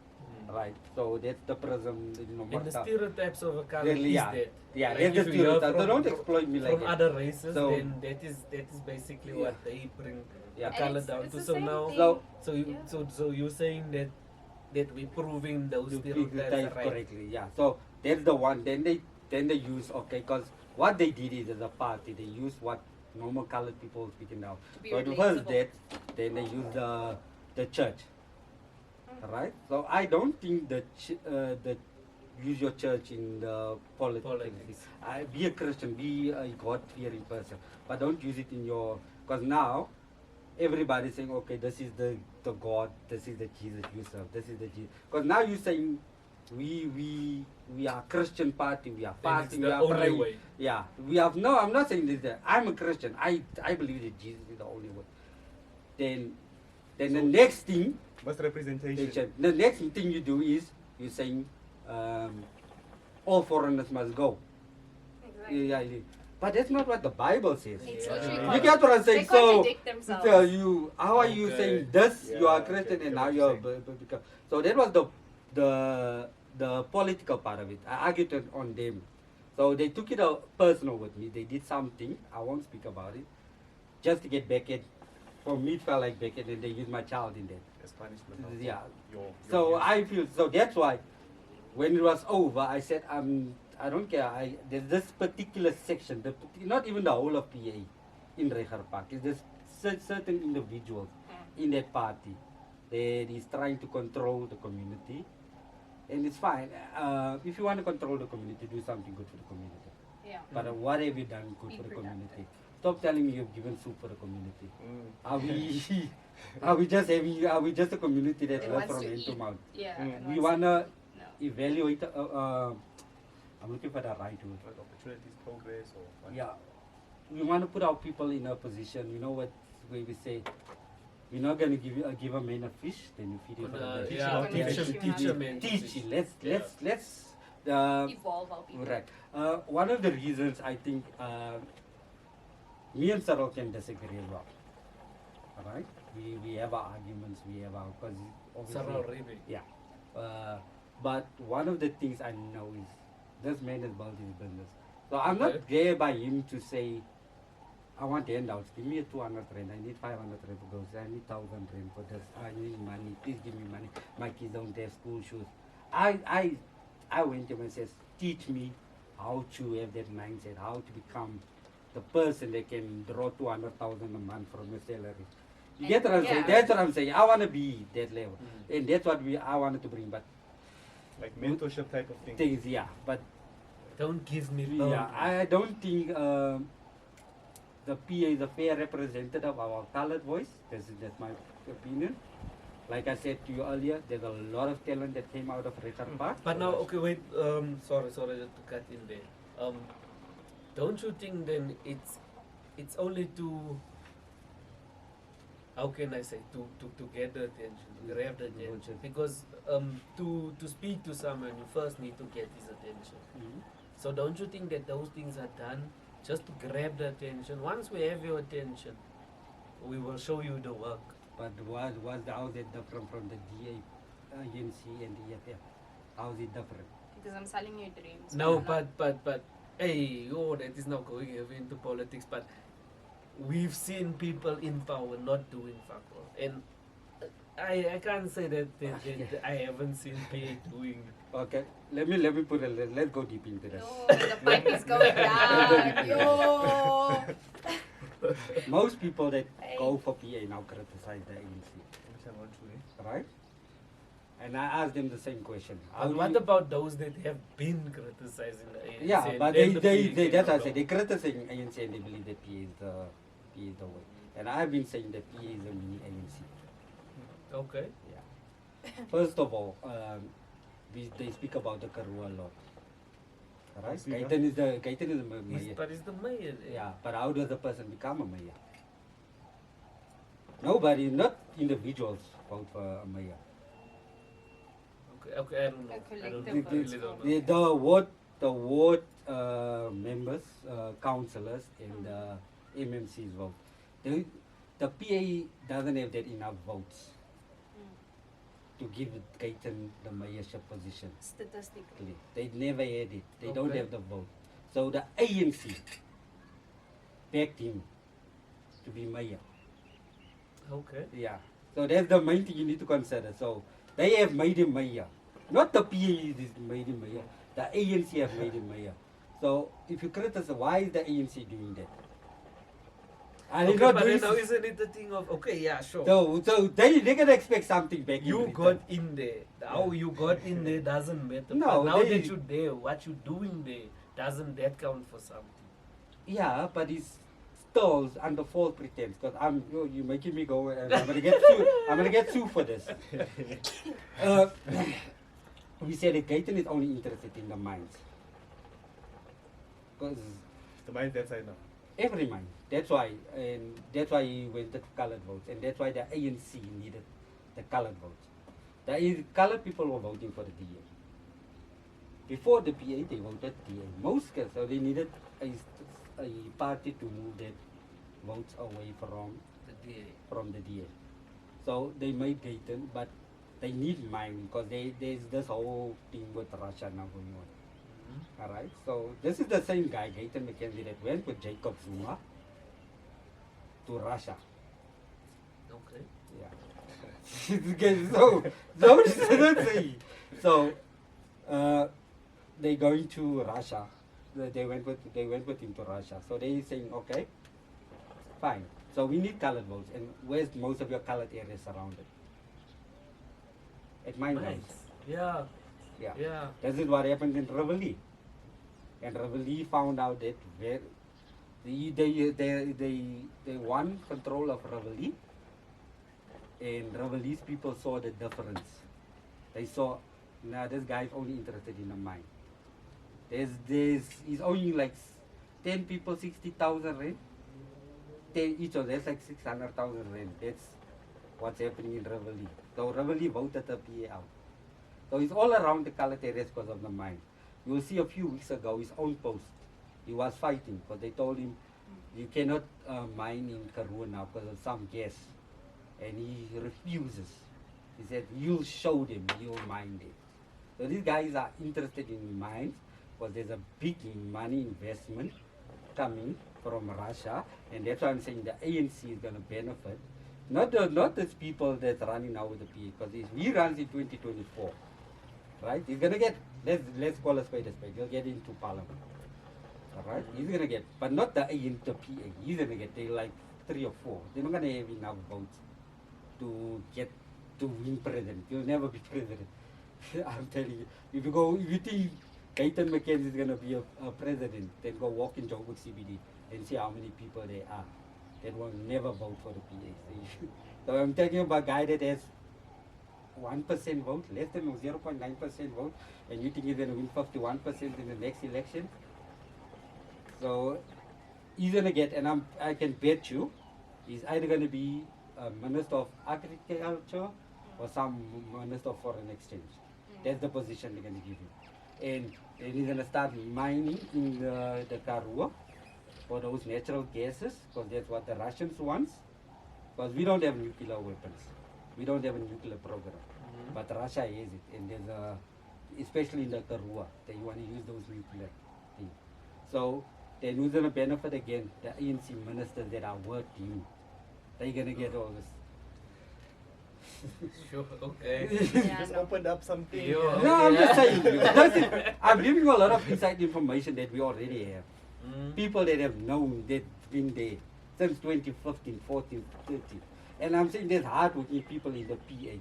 right? So that's the prison, you know. And the Martha. stereotypes of a color Really, is yeah. that. Yeah, Like that's the if you hear stereotype. So don't exploit me like from that. other races, So- then that is basically what they bring Yeah. the color And down it's to. the So same now, thing. so you're saying that we're proving those You stereotypes type are right. correctly, yeah. So that's the one. Then they use, okay, because what they did is as a party, they use what normal colored people speaking now. To be So the first relatable. that, then they use the church, right? So I don't think that use your church in the politics. Politics. Be a Christian, be a God-fearing person, but don't use it in your. Because now everybody's saying, okay, this is the God, this is the Jesus you serve, this is the Jesus. Because now you're saying we are Christian party, we are Then it's fasting, the we are only praying. way. Yeah, we have no. I'm not saying this. I'm a Christian. I believe that Jesus is the only way. Then the next thing. What's representation? The next thing you do is you're saying all foreigners must go. Exactly. Yeah, But that's not what the Bible says. It's Yeah. literally You You con- get what I'm they saying? So, contradict themselves. how are you Okay. saying this? You Yeah, are I Christian, get and what now you're you're so that was the political part of it. I argued on them, so they took it out personal with me. They did something. I won't speak about it, just to get back at. For me, it felt like back at, and they used my child in that. As punishment. of Yeah. Your So views. I feel so. That's why when it was over, I said, I don't care. There's this particular section, not even the whole of PA in Reger Park. It's just certain individuals in that party that is trying to control the community, and it's fine. If you want to control the community, do something good for the community. Yeah. But what have you done good Be for the productive. community? Stop telling me you've given soup for the community. Mm. Are we? Are we just having? Are we just a community that It lives wants from to hand to eat. mouth? Yeah. Mm. and We wants to wanna eat. No. evaluate. I'm looking for the right word. Like opportunities, progress, or what? Yeah, we want to put our people in a position. You know what? Where we say, we're not gonna give a man a fish, then you feed him for the fish. Yeah, Teach teach him. him, teach him, man. Teach him. Yeah. Let's. Evolve our people. Right. One of the reasons I think me and Sarah can disagree as well. Alright? We have our arguments, we have our, because Sarah obviously, Rebe. yeah. But one of the things I know is this man has built his business. So I'm not Okay. there by him to say, I want handouts, give me a 200 rand, I need 500 rand for those, I need 1,000 rand for this, I need money, please give me money, my kids don't have school shoes. I went to him and says, teach me how to have that mindset, how to become the person that can draw 200,000 a month from your salary. You get what I'm saying? Yeah. That's what I'm saying. I want to be that level. Mm. And that's what I wanted to bring. But Like mentorship type of thing. things, yeah. But Don't give me yeah, I don't think the PA is a fair representative of our colored voice. That's my opinion. Like I said to you earlier, there's a lot of talent that came out of Richard Park. But now, okay, wait. Sorry, just to cut in there. Don't you think then it's only to, how can I say, to get the attention, to grab the attention? Because to speak to someone, you first need to get his attention. Mhm. So don't you think that those things are done just to grab the attention? Once we have your attention, we will show you the work. But how is it different from the DA agency and the EFF? How is it different? Because I'm selling you dreams. No, I'm not- but hey, that is not going heavy into politics. But we've seen people in power not doing fuck all, and I can't say that I haven't seen PA doing. Okay, let's go deep into this. No, the pipe is going down. Yo. Most people that Hey. go for PA now criticize the ANC, right? And I asked them the same question. How And do what you- about those that have been criticizing the ANC? Yeah, and but then the they PA that's what I came said. They criticize ANC and they believe that PA is the way. And I've been saying that PA is a mini ANC. along. Okay. Yeah. First of all, they speak about the Karua law. Right? Speak, Gaitan is the mayor. But it's the mayor. Yeah, but how does a person become a mayor? Nobody, not individuals, vote for a mayor. Okay, I don't know. A I don't collective know. I really don't know. The ward members, councillors, and MMCs vote. The PA doesn't have that enough votes to give Gaitan the mayorship position. Statistically. They never had it. They don't Okay. have the vote. So the ANC backed him to be mayor. Okay. Yeah. So that's the main thing you need to consider. So they have made him mayor. Not the PA is made him mayor. The ANC have made him mayor. So if you criticize, why is the ANC doing that? Are they Okay, not but doing then now isn't it the thing of, okay, yeah, sure. so they're gonna expect something back. in You return. got in there. How you got in there doesn't matter. No, but now they- that you're there, what you're doing there, doesn't that count for something? Yeah, but it's still under false pretense. Because you're making me go, and I'm gonna get sued. I'm gonna get sued for this. We said that Gaitan is only interested in the mines. Because The mind that side now. every mine. That's why he went to colored votes, and that's why the ANC needed the colored votes. The colored people were voting for the DA. Before the PA, they voted DA. So they needed a party to move that votes away from the DA. So they made Gayton, but they need mine because there's this whole thing with Russia now going on. Alright, so this is the same guy, Gayton McKenzie, that went with Jacob Zuma to Russia. Okay. Yeah. Okay, so they going to Russia. They went with him to Russia. So they saying, okay, fine. So we need colored votes. And where's most of your colored areas surrounded? At mine Nice. house. Yeah. Yeah. Yeah. This is what happened in Reveille. And Reveille found out that they won control of Reveille. And Reveille's people saw the difference. They saw, nah, this guy's only interested in the mine. He's only like 10 people, 60,000 rand. Each of that's like 600,000 rand. That's what's happening in Reveille. So Reveille voted the PA out. So it's all around the colored areas because of the mine. You will see a few weeks ago his own post. He was fighting because they told him you cannot mine in Karoo now because of some gas. And he refuses. He said, you'll show them, you'll mine them. So these guys are interested in mines because there's a big money investment coming from Russia, and that's why I'm saying the ANC is going to benefit. Not these people that's running now with the PA, because if he runs in 2024, right, he's going to get, let's call a spade, he'll get into parliament. All right, he's going to get, but not the ANC, the PA, he's going to get, they like 3 or 4. They're not going to have enough votes to get to win president. You'll never be president. I'm telling you. If you think Gayton McKenzie is gonna be a president, then go walk in Joburg CBD and see how many people there are that will never vote for the PA. So I'm talking about a guy that has 1% vote, less than 0.9% vote, and you think he's gonna win 51% in the next election. So he's gonna get, and I can bet you, he's either gonna be Minister of Agriculture or some Minister of Foreign Exchange. That's the position they're going to give him. And he's going to start mining in the Karoo for those natural gases, because that's what the Russians want. Because we don't have nuclear weapons. We don't have a nuclear program. But Russia has it. And there's especially in the Karoo, they want to use those nuclear things. So then who's going to benefit again? The ANC ministers that are working. They're going to get all this. Sure, okay. Just opened up something. Yeah. No, I'm just saying. I'm giving you a lot of inside information that we already have. People that have known, that's been there since 2015, 14, 13. And I'm saying there's hardworking people in the PA.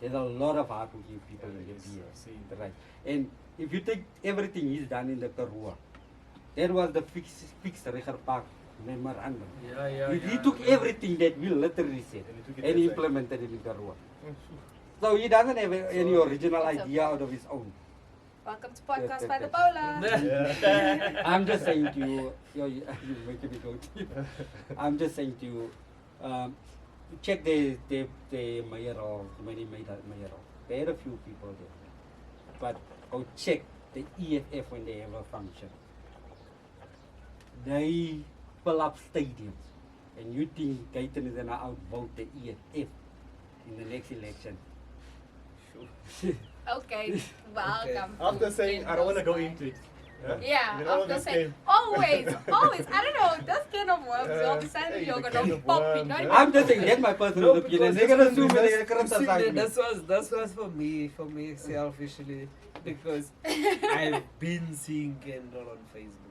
There's a lot of hardworking people in the PA. Right. And if you take everything he's done in the Karoo, that was the fixed Reger Park memorandum. He took everything that we literally said and he implemented it in Karoo. So he doesn't have any original idea out of his own. Welcome to Podcast by the Boula. I'm just saying to you, you're making me go deep. I'm just saying to you, check the mayoral, many mayoral. There are a few people there. But go check the EFF when they have a function. They fill up stadiums, and you think Gayton is gonna outvote the EFF in the next election? Sure. Okay, welcome. After saying, I don't want to go into it. Yeah, You know after this saying, game. always, I don't know, this kind of worms, all of a sudden Hey, you're the gonna kind of pop it. worms, Don't yeah. you? I'm just saying that's my personal opinion. They're gonna sue me. They're gonna criticize me. That was for me selfishly, because I've been seeing Kendall on Facebook,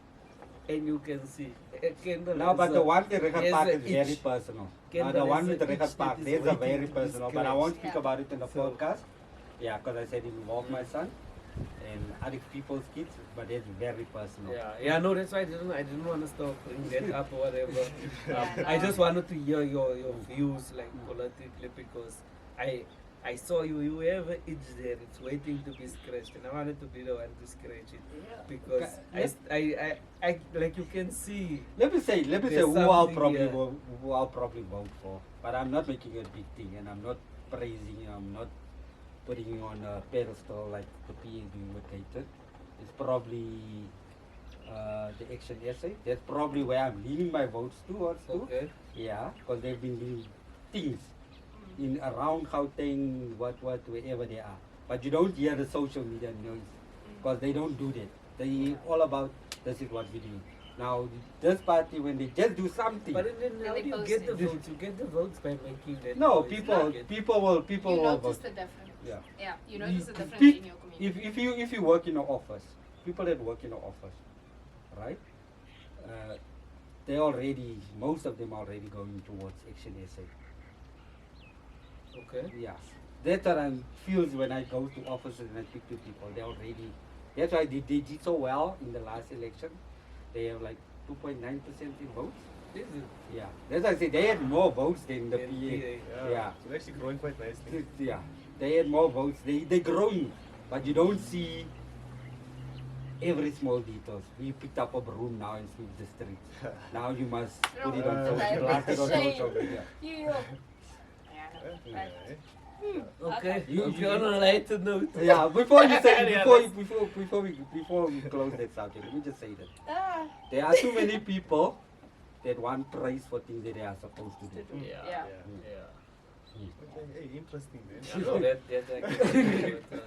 and you can see Kendall. No, but the one with Reger has Park a is very itch. personal. Kendall The one has with the a Reger itch Park, that is there's a waiting very to be personal. But I won't speak Yeah. about it in the So- podcast. Yeah, because I said it involved my son and other people's kids, but it's very personal. Yeah, no, that's why I didn't want to stop bringing that up or whatever. Yeah, I no. just wanted to hear your views, like politically, because I saw you have an itch there, it's waiting to be scratched, and I wanted to be the one to scratch it, because I like you can see. Let me say There's who I'll something probably here. who I'll probably vote for. But I'm not making it a big thing, and I'm not praising you. I'm not putting you on a pedestal like the PA doing with Gayton. It's probably the action essay. That's probably where I'm leaning my votes towards too. Okay. Yeah, because they've been doing things in around Gauteng, wherever they are. But you don't hear the social media noise because they don't do that. They all about this is what we do. Now this party when they just do something. But then how they do you post get the it. votes? You get the votes by making that No, noise. people will You will notice vote. the difference. Yeah. Yeah, you notice the Pe- difference pe- in your community. if you work in an office, people that work in an office, right? They already most of them already going towards action essay. Okay. Yeah, that's what I feel when I go to offices and I speak to people. They already. That's why they did so well in the last election. They have like 2.9% in votes. This is Yeah, that's why I say they had more votes than the Than PA. PA. Yeah. So they're actually growing quite nicely. Yeah, they had more votes. They growing, but you don't see every small details. We picked up a broom now and sweep the streets. Now you must put it on social, blast it on Shame. social media. You. Yeah, Yeah, right. eh? okay. You- Okay, you- on a lighter note. Yeah, before you say Yeah, before we close that subject, let me just say that Ah, there are too many people that want praise for things that they are supposed to do. Yeah. Yeah. Yeah. Okay, hey, interesting, man. I know that I can agree with that.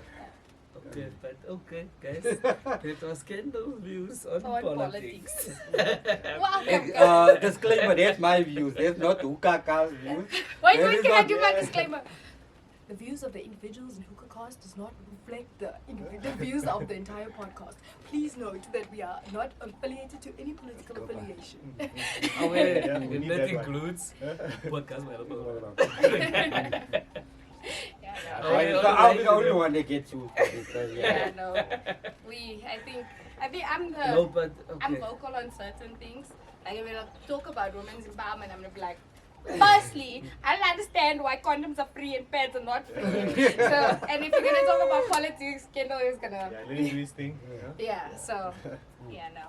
Okay, but okay, guys. That was Kendall's views on On politics. Welcome. Disclaimer, that's my views. That's not Hookah's views. Wait, That wait, is can I not- do my disclaimer? The views of the individuals in Hookah Cast does not reflect the individual views of the entire podcast. Please note that we are not affiliated to any political affiliation. Oh, wait, Yeah, we and need that that one. includes podcast. Yeah, Oh, no. yeah, I'll be the only one that gets you. Yeah, no. I think I'm the No, but I'm okay. vocal on certain things. Like if we talk about women's empowerment, I'm gonna be like, firstly, I don't understand why condoms are free and pads are not free. So, and if you're gonna talk about politics, Kendall is gonna. Yeah, let him do his thing. Yeah. So, yeah, no.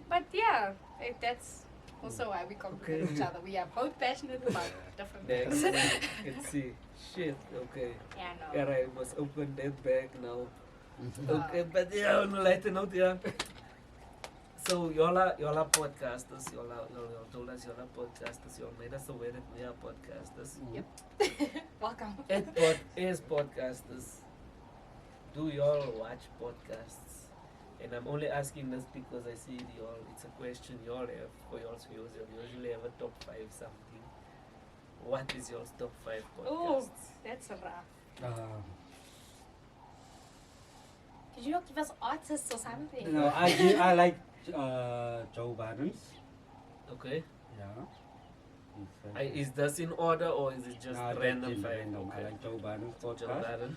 But yeah, that's also why we complement Okay. each other. We are both passionate about different Next, things. let's see. Shit. Okay. Yeah, no. Yeah, I must open that bag now. Okay, but yeah, on a lighter note, yeah. So y'all are podcasters. Y'all told us y'all are podcasters. Y'all made us aware that we are podcasters. Welcome. As podcasters, do y'all watch podcasts? And I'm only asking this because I see y'all. It's a question y'all have for y'all's viewers. You usually have a top 5 something. What is your top 5 Oh, podcasts? that's a rough. Did you not give us artists or something? No, I like Joe Biden's. Okay. Yeah. Is this in order or is it just random 5? Random. I Okay. like Joe Biden's Joe podcast. Biden.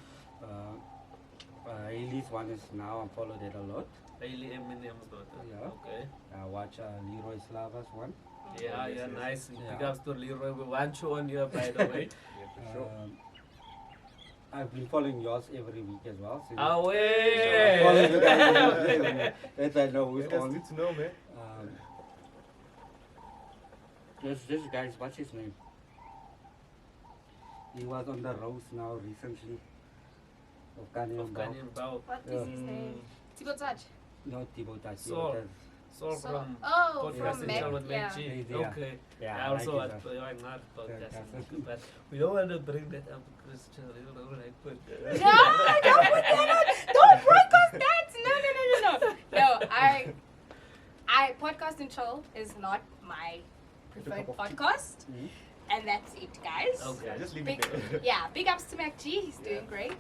Haley's one is now I follow that a lot. Hailey Eminem's daughter. Yeah. Okay. I watch Leroy Slava's one. Yeah, yes, yeah, yes. nice. Big Yeah. ups to Leroy. We want you on here, by the way. Yeah, for sure. I've been following yours every week as well. So Away! follow you guys. That's I know who's Yeah, that's on. good to know, man. This guy's what's his name? He was on the roast now recently. Of Kanye Of and Bao. Kanye and Bao. What is his name? Thibaut Touch. No, Thibaut Touch. Saul. Saul So- from oh, Podcast from Essential with yeah. Mac G. Yeah. Okay. Yeah, I also like watch his, I'm not podcasting, Podcast. but we don't want to bring that up because you don't like put No, don't put that on. Don't broadcast that. No. No, I podcast and chill is not my preferred podcast, Mhm. and that's it, guys. Okay. Yeah, just leave it Big, there. yeah, big ups to Mac G. He's doing Yeah. great.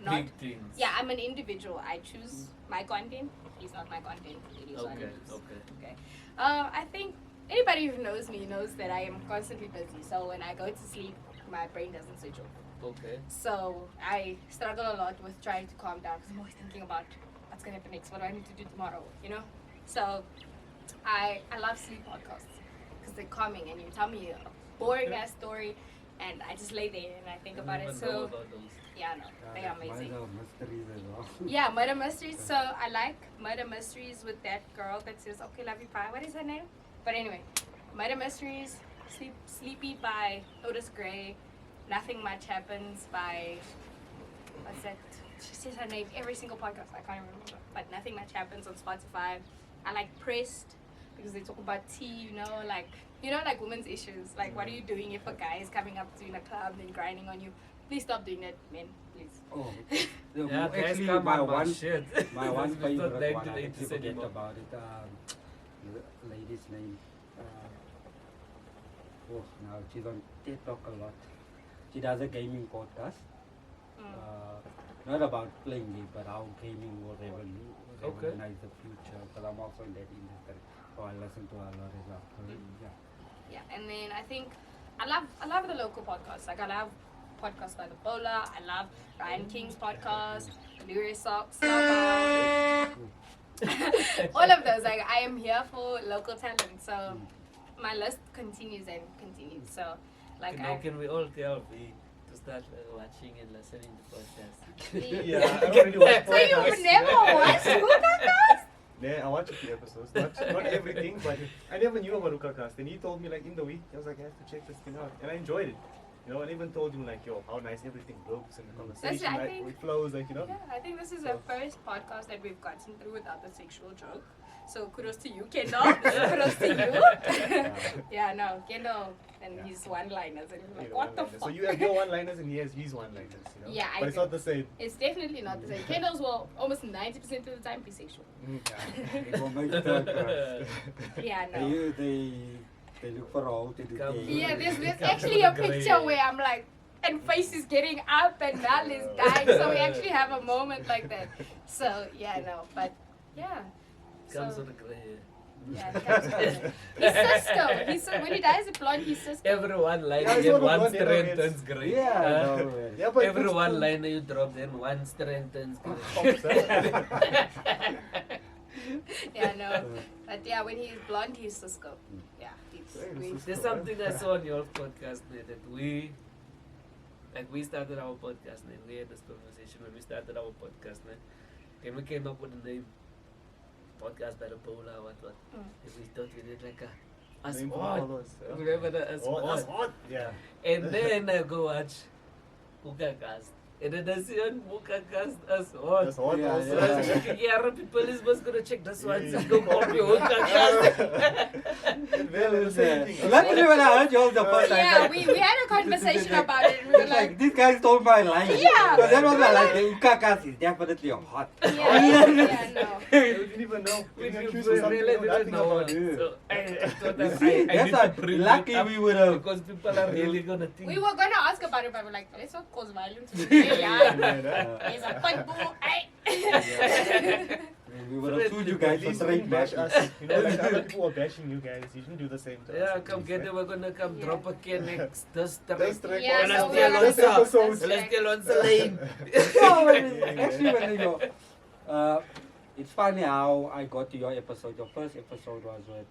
Not, big things. yeah, I'm an individual. I choose my content. He's not my content. It is what it Okay, is. okay. Okay. I think anybody who knows me knows that I am constantly busy. So when I go to sleep, my brain doesn't switch off. Okay. So I struggle a lot with trying to calm down because I'm always thinking about what's gonna happen next. What do I need to do tomorrow? You know. So I love sleep podcasts because they're calming and you tell me a boring ass story, and I just lay there and I think about it. Know So about those. yeah, no, they are amazing. Mine are mysteries as well. Yeah, murder mysteries. So I like murder mysteries with that girl that says, "Okay, love you, bye." What is her name? But anyway, murder mysteries. Sleepy by Otis Gray. Nothing Much Happens by what's that? She says her name every single podcast. I can't remember. But Nothing Much Happens on Spotify. are like pressed because they talk about tea, like women's issues. Like, what are you doing if a guy is coming up to you in a club and grinding on you? Please stop doing that, men. Please. Oh, Yeah, guys, actually, come my on, man, one, shit. my one It's not favorite like one, the I actually 80s forget anymore. about it. The lady's name. Now she's on Tik Tok a lot. She does a gaming podcast. Not about playing game, but how gaming will revolutionize the future. Because I'm also in that industry, so I listen to a lot as well. Yeah, and then I think I love the local podcasts. Like, I love podcasts by the Boula. I love Ryan King's podcast, Lyric Socks, all of those. Like, I am here for local talent. So my list continues and continues. So like, Can we all tell V to start watching and listening to podcasts? Yeah, I don't really watch So you would never watch Hookah? Yeah, I watched a few episodes. Not everything, but I never knew about Hookah. And he told me like in the week, I was like, I have to check this thing out. And I enjoyed it. And I even told him like, yo, how nice everything looks and the conversation, I like, think- it flows, like, Yeah, I think this is the first podcast that we've gotten through without the sexual joke. So kudos to you, Kendall. Kudos to you. Yeah, no, Kendall and his one-liners. And he's like, what the fuck? So you have your one-liners and he has his one-liners, Yeah, but I it's do. not the same. It's definitely not the same. Kendall's will almost 90% of the time be sexual. It will make the Yeah, no. they look for a hole to do Come game. Yeah, there's Come actually to a the grave. picture where I'm like, and face is getting up and Nal is dying. So we actually have a moment like that. So yeah, no, but yeah. Comes So, with the grey. yeah, it comes with it. His sister, when he dyes it blonde, his sister. Every one line Yeah, it's then one of one one, you know, strand it's- turns grey. Yeah, Uh, no, man. Yeah, but Every it's one cool. line you drop, then one strand turns grey. Pops, huh? Yeah, no. But yeah, when he's blonde, he's Cisco. Yeah, he's There's something I saw on your podcast that we started our podcast and we had this conversation when we started our podcast and we came up with the name podcast by the Boula what and we thought we did like a us Name for odd. all those, yeah. Remember the us Oh, that's odd? hot. Yeah. And then I go watch Hookah cast. And then I see on Hookah cast us odd. That's hot Yeah, also. So I was thinking, yeah, people is just gonna check this one and go copy Hookah cast. And then the same thing. Luckily, when I heard you all the first time, yeah, like, we had a conversation about it. And we were it's like, like, this guy stole my line. Yeah. Because that was my line. The Ukakas is definitely hot. yeah, no. We didn't even know. We We didn't didn't accuse of something really we know didn't nothing know. about it. So I thought You that see, I that's need why to bring lucky it up we would have. because people are really gonna think. We were gonna ask about it, but we're like, let's not cause violence. Yeah, Yeah, he's a pit bull. Hey. We would have sued you guys At for least straight don't bash matches. us. You know, like other people are bashing you guys. You shouldn't do the same to us. Yeah, at come least, get right? them. We're gonna come Yeah. drop a can next. This This track. track Yeah, was- so we're this gonna- episode. That's Let's get on the lane. No, actually, when you go, it's funny how I got to your episode. Your first episode was what?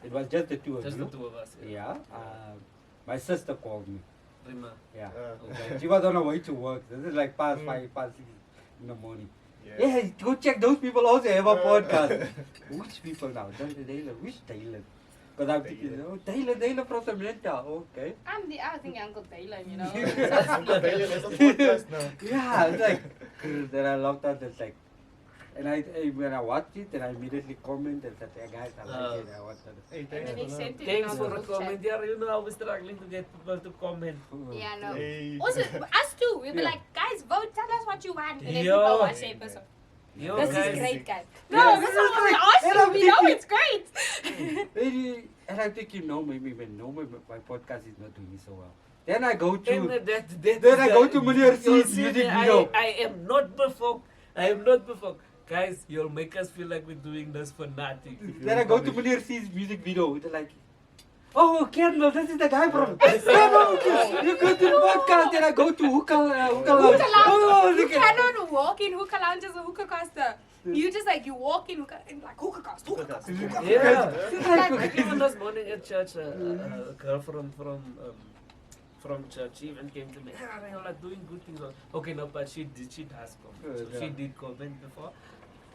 It was just the two of Just you. the two of us. Yeah. My sister called me. Rima. Yeah. Okay. She was on her way to work. This is like past Mm. 5, past 6 in the morning. Yeah. Yeah, go check those people also have a podcast. Which people now? Dylan. Which Dylan? Because I'm thinking, oh, Dylan from Samantha. Okay. I think Uncle Dylan, you know. Uncle Bailey has a podcast now. Yeah, it's like, then I logged out, it's like, and when I watched it, then I immediately commented and said, hey guys, I like it, I watched it. Hey, And thanks then he for sent that. it in Thanks our for the group chat. comment. Yeah, you know how we're struggling to get people to comment. Yeah, no. Hey. Also, us too. We'll be Yeah. like, guys, vote. Tell us what you want. And then Yo. people watch the episode. Yo, This guys. is great, guys. Yeah, No, this this is is what we great. asked And you. I'm We know thinking- it's great. And I think, maybe my podcast is not doing so well. Then I go to, And then I go to Munir You'll C's see music me, video. I am not before. I am not before. Guys, you'll make us feel like we're doing this for nothing. Then I go to Munir C's music video. They're like, oh, Kendall, this is the guy from. You go to the podcast. Then I go to Hookah Lounge. Hookah Lounge. Oh, You look at cannot walk in Hookah Lounge as a hookah caster. You just like, you walk in Hookah and like, hookah cast, hookah cast. Yeah. Like, Like even this morning at church, a girl from church even came to me. Ah, you're like doing good things. Okay, no, but she does comment. So she did comment before.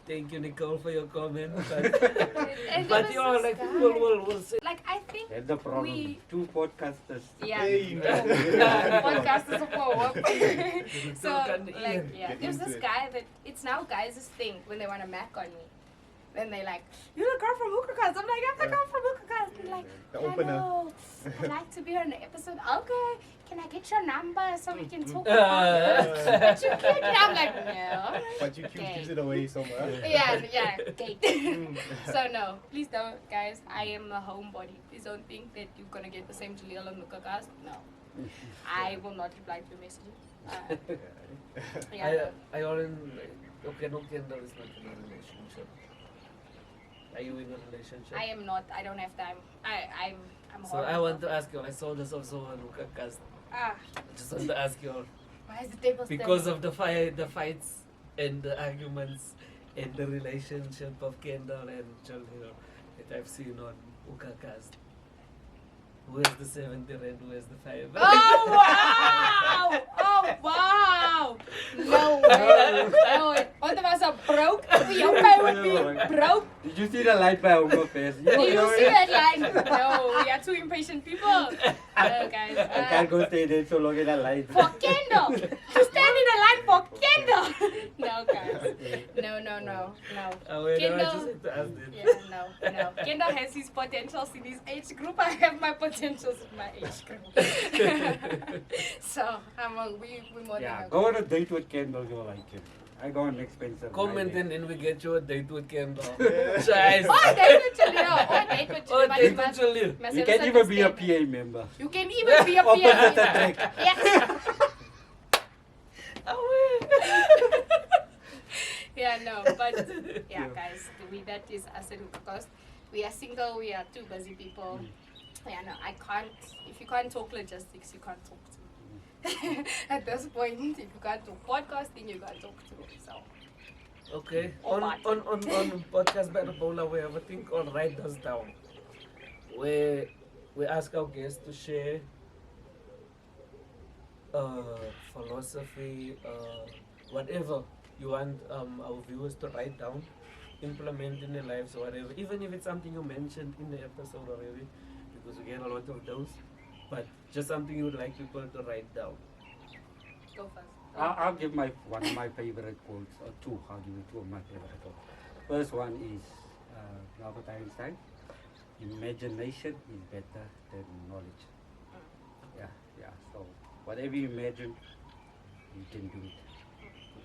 Thank you, Nicole, for your comment. and But it you was know, this like guy. people will say. Like, I think That's the problem. we. Two podcasters. Yeah. Hey, Podcasters of power. So, Don't like, yeah. Get There's into this it. guy that it's now guys' thing when they want to mac on me. Then they're like, "You're the girl from Hookah." I'm like, "I'm the girl from Hookah." They're like, The opener. "Hello, I'd like to be on the episode." Okay, can I get your number so we can talk about it? But you cute. And I'm like, no. But you gives it away somewhere. Yeah, gate. So no, please don't, guys. I am a homebody. Please don't think that you're gonna get the same Jaleel on Hookah cast. No, I will not reply to your messages. Yeah, I already okay. No, Kendall is not in a relationship. Are you in a relationship? I am not. I don't have time. I'm So I want to ask you. I saw this also on Hookah cast. Ah, I just want to ask you why is the table still? because of the fights and the arguments and the relationship of Kendall and Jaleel that I've seen on Hookah cast. Who has the 70 rand? Who has the 5? Oh wow! Oh wow! No way! No way! Both of us are broke. We okay with being broke? Did you see the light by Hugo face? Do you see that line? No, we are two impatient people. No, guys. I can't go stay there so long in a line. For Kendall, to stand in the line for Kendall. No, guys. No. I Kendall. just had to ask this. Yeah, no. Kendall has his potentials in his age group. I have my potentials in my age group. So we more Yeah, than go on a date with Kendall, you'll like him. I go on expensive. Comment night and then we get you a date with Kendall. Yeah. Guys. Oh, date with Jaleel. Oh, date with Oh, Jaleel. But date you with must- Jaleel. must You have can a even be a certain PA statement. member. You can even be a Opposite PA. attract. Yes. Yeah, no, but yeah, guys, that is us at Hookah Coast. We are single. We are two busy people. Yeah, no, I can't. If you can't talk logistics, you can't talk to me. At this point, if you can't talk podcasting, you can't talk to me. So Okay. Oh, On podcast by the Boula, we have a thing called Write Us Down, where we ask our guests to share philosophy, whatever you want our viewers to write down, implement in their lives or whatever. Even if it's something you mentioned in the episode already, because we get a lot of those. But just something you would like people to write down. go first. I'll give one of my favorite quotes, or two. I'll give you two of my favorite quotes. First one is Albert Einstein. Imagination is better than knowledge. Yeah. So whatever you imagine, you can do it.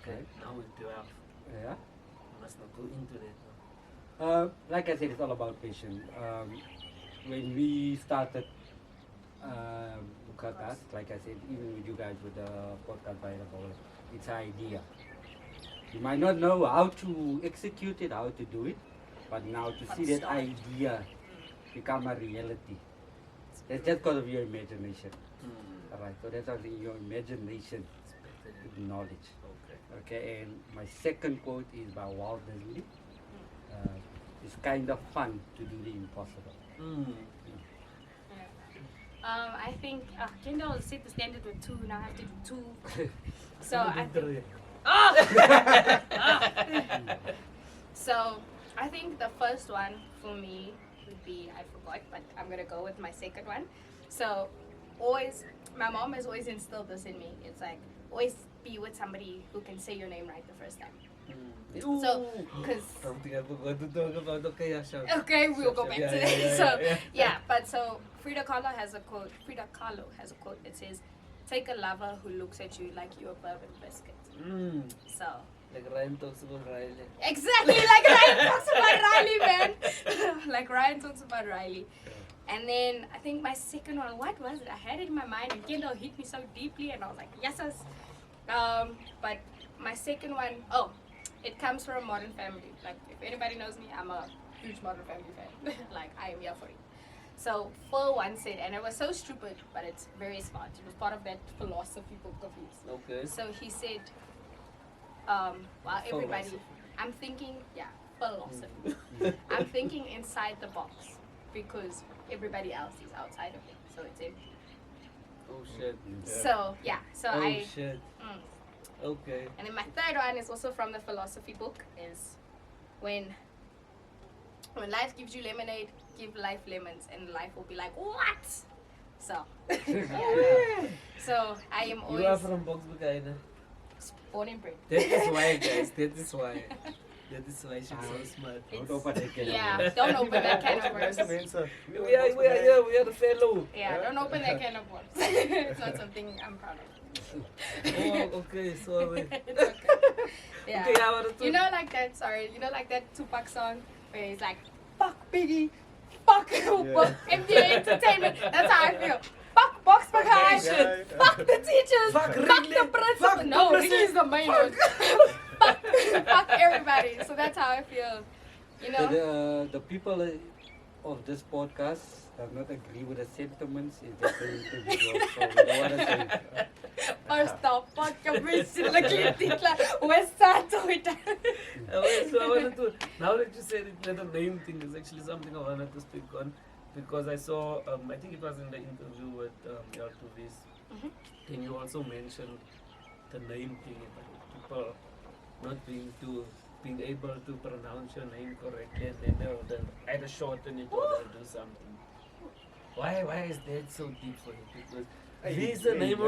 Okay. Now we do have. Yeah. Must not go into that now. Like I said, it's all about patience. When we started Hookah, like I said, even with you guys with the podcast by the Boula, it's an idea. You might not know how to execute it, how to do it, but now to see that idea become a reality. That's just because of your imagination. Alright, so that's something your imagination with knowledge. Okay, and my second quote is by Walt Disney. It's kind of fun to do the impossible. I think Kendall set the standard with 2. Now I have to do 2. So I think. So I think the first one for me would be, I forgot, but I'm gonna go with my second one. So always, my mom has always instilled this in me. It's like always be with somebody who can say your name right the first time. So, because Something I forgot to talk about. Okay, yeah, sure. okay, we'll go back Yeah, to yeah, that. yeah, So yeah. yeah, but so Frida Kahlo has a quote. Frida Kahlo has a quote that says, "Take a lover who looks at you like you're a bourbon biscuit." So Like Ryan talks about Riley. exactly like Ryan talks about Riley, man. Like Ryan talks about Riley. And then I think my second one, what was it? I had it in my mind and Kendall hit me so deeply and I was like, yes. But my second one, it comes from Modern Family. Like if anybody knows me, I'm a huge Modern Family fan. Like I am here for it. So Phil once said, and it was so stupid, but it's very smart. It was part of that philosophy book of his. Okay. So he said, well, everybody, Philosophy. I'm thinking, philosophy. I'm thinking inside the box because everybody else is outside of it. So it's empty. Oh shit. So, so Oh shit. Mm. Okay. And then my third one is also from the philosophy book is when life gives you lemonade, give life lemons and life will be like, what? So, so I am You are always from Boksburg, born and bred. That is why, guys. That is why. That is why she's so smart. Don't open that can of Yeah, worms. don't open that can of Mense, worms. mense. We are the fellow. Yeah, don't open that can of worms. It's not something I'm proud of. Oh, okay, sorry. It's okay. Yeah. Okay, I wanted to. You know, like that. Sorry, you know, like that Tupac song where he's like, "Fuck Biggie, fuck MDA Entertainment." That's how I feel. Fuck Box Bagage. Fuck the teachers. Fuck Fuck Ridley. the principal. Fuck No, the Ridley is the main one. fuck everybody. So that's how I feel. You know. The people of this podcast does not agree with the sentiments in that individual, so we don't want to say. First off, fuck your bitch. Like Titla, West Side Toyota. Okay, so I wanted to. Now that you said it, that the name thing is actually something I wanted to speak on because I saw. I think it was in the interview with L2V's. Then you also mentioned the name thing about people not being able to pronounce your name correctly, and then they'll either shorten it or they'll do something. Why is that so deep for you? Because his name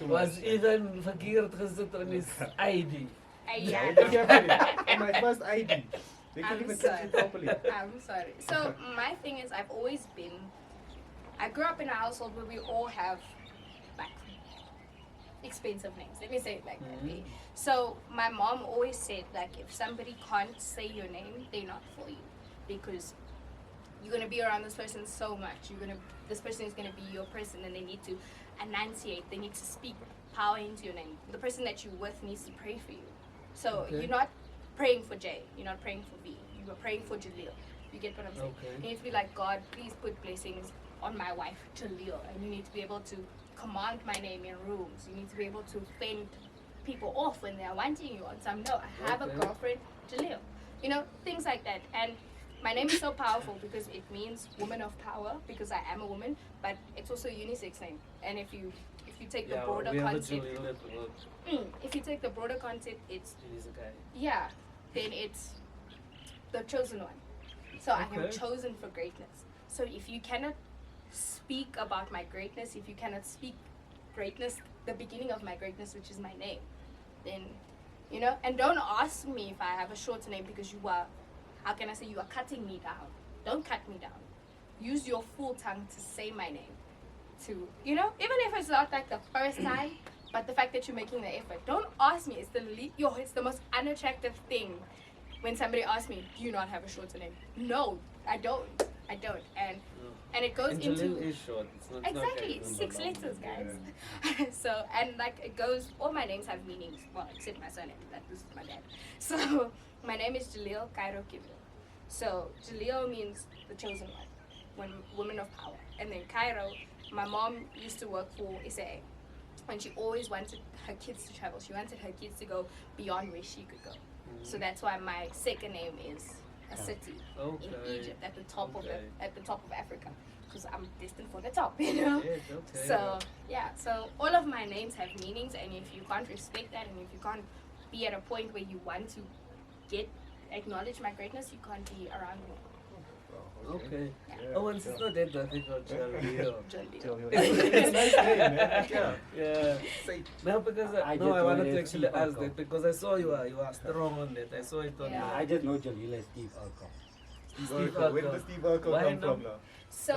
was even verkeerd gezet on his ID. Yeah. They have it. On my first ID. They can't I'm even sorry. touch it properly. I'm sorry. So my thing is, I've always been. I grew up in a household where we all have like expensive names. Let me say it like that. Okay? So my mom always said like, if somebody can't say your name, they're not for you, because you're gonna be around this person so much. This person is gonna be your person, and they need to enunciate. They need to speak power into your name. The person that you're with needs to pray for you. So Okay. you're not praying for J. You're not praying for V. You are praying for Jaleel. You get what I'm saying? Okay. You need to be like, God, please put blessings on my wife, Jaleel. And you need to be able to command my name in rooms. You need to be able to fend people off when they're wanting you on some. No, I have Okay. a girlfriend, Jaleel. You know, things like that. And my name is so powerful because it means woman of power, because I am a woman, but it's also a unisex name. And if you take the broader we have a concept, Jaleel at work. if you take the broader concept, it's He's a guy. yeah, then it's the chosen one. So I am Okay. chosen for greatness. So if you cannot speak about my greatness, if you cannot speak greatness, the beginning of my greatness, which is my name, then, you know, and don't ask me if I have a short name, because you are, how can I say, you are cutting me down. Don't cut me down. Use your full tongue to say my name. To, you know, even if it's not like the first time, but the fact that you're making the effort. Don't ask me. It's it's the most unattractive thing when somebody asks me, do you not have a shorter name? No, I don't. And it goes And into Jaleel is short. It's not exactly like 6 letters, guys. So, and like it goes, all my names have meanings. Well, except my surname. That was my dad. So my name is Jaleel Cairo Kibble. So Jaleel means the chosen one, woman of power. And then Cairo, my mom used to work for SAA. And she always wanted her kids to travel. She wanted her kids to go beyond where she could go. So that's why my second name is a city in Egypt, at the top of Africa, because I'm destined for the top, you know. Yes, okay. So yeah, so all of my names have meanings, and if you can't respect that, and if you can't be at a point where you want to acknowledge my greatness, you can't be around me. Okay. Yeah. Oh, and it's not that difficult, Jaleel. Jaleel. It's a nice name, man. Yeah. Yeah. Say, No, because I I just wanted know to it actually as ask Steve that because I saw you are strong on that. I saw it on Yeah. I just know Jaleel as Steve Urkel. Steve Urkel. Where Urkel. does Steve Urkel Why come no? from now? So,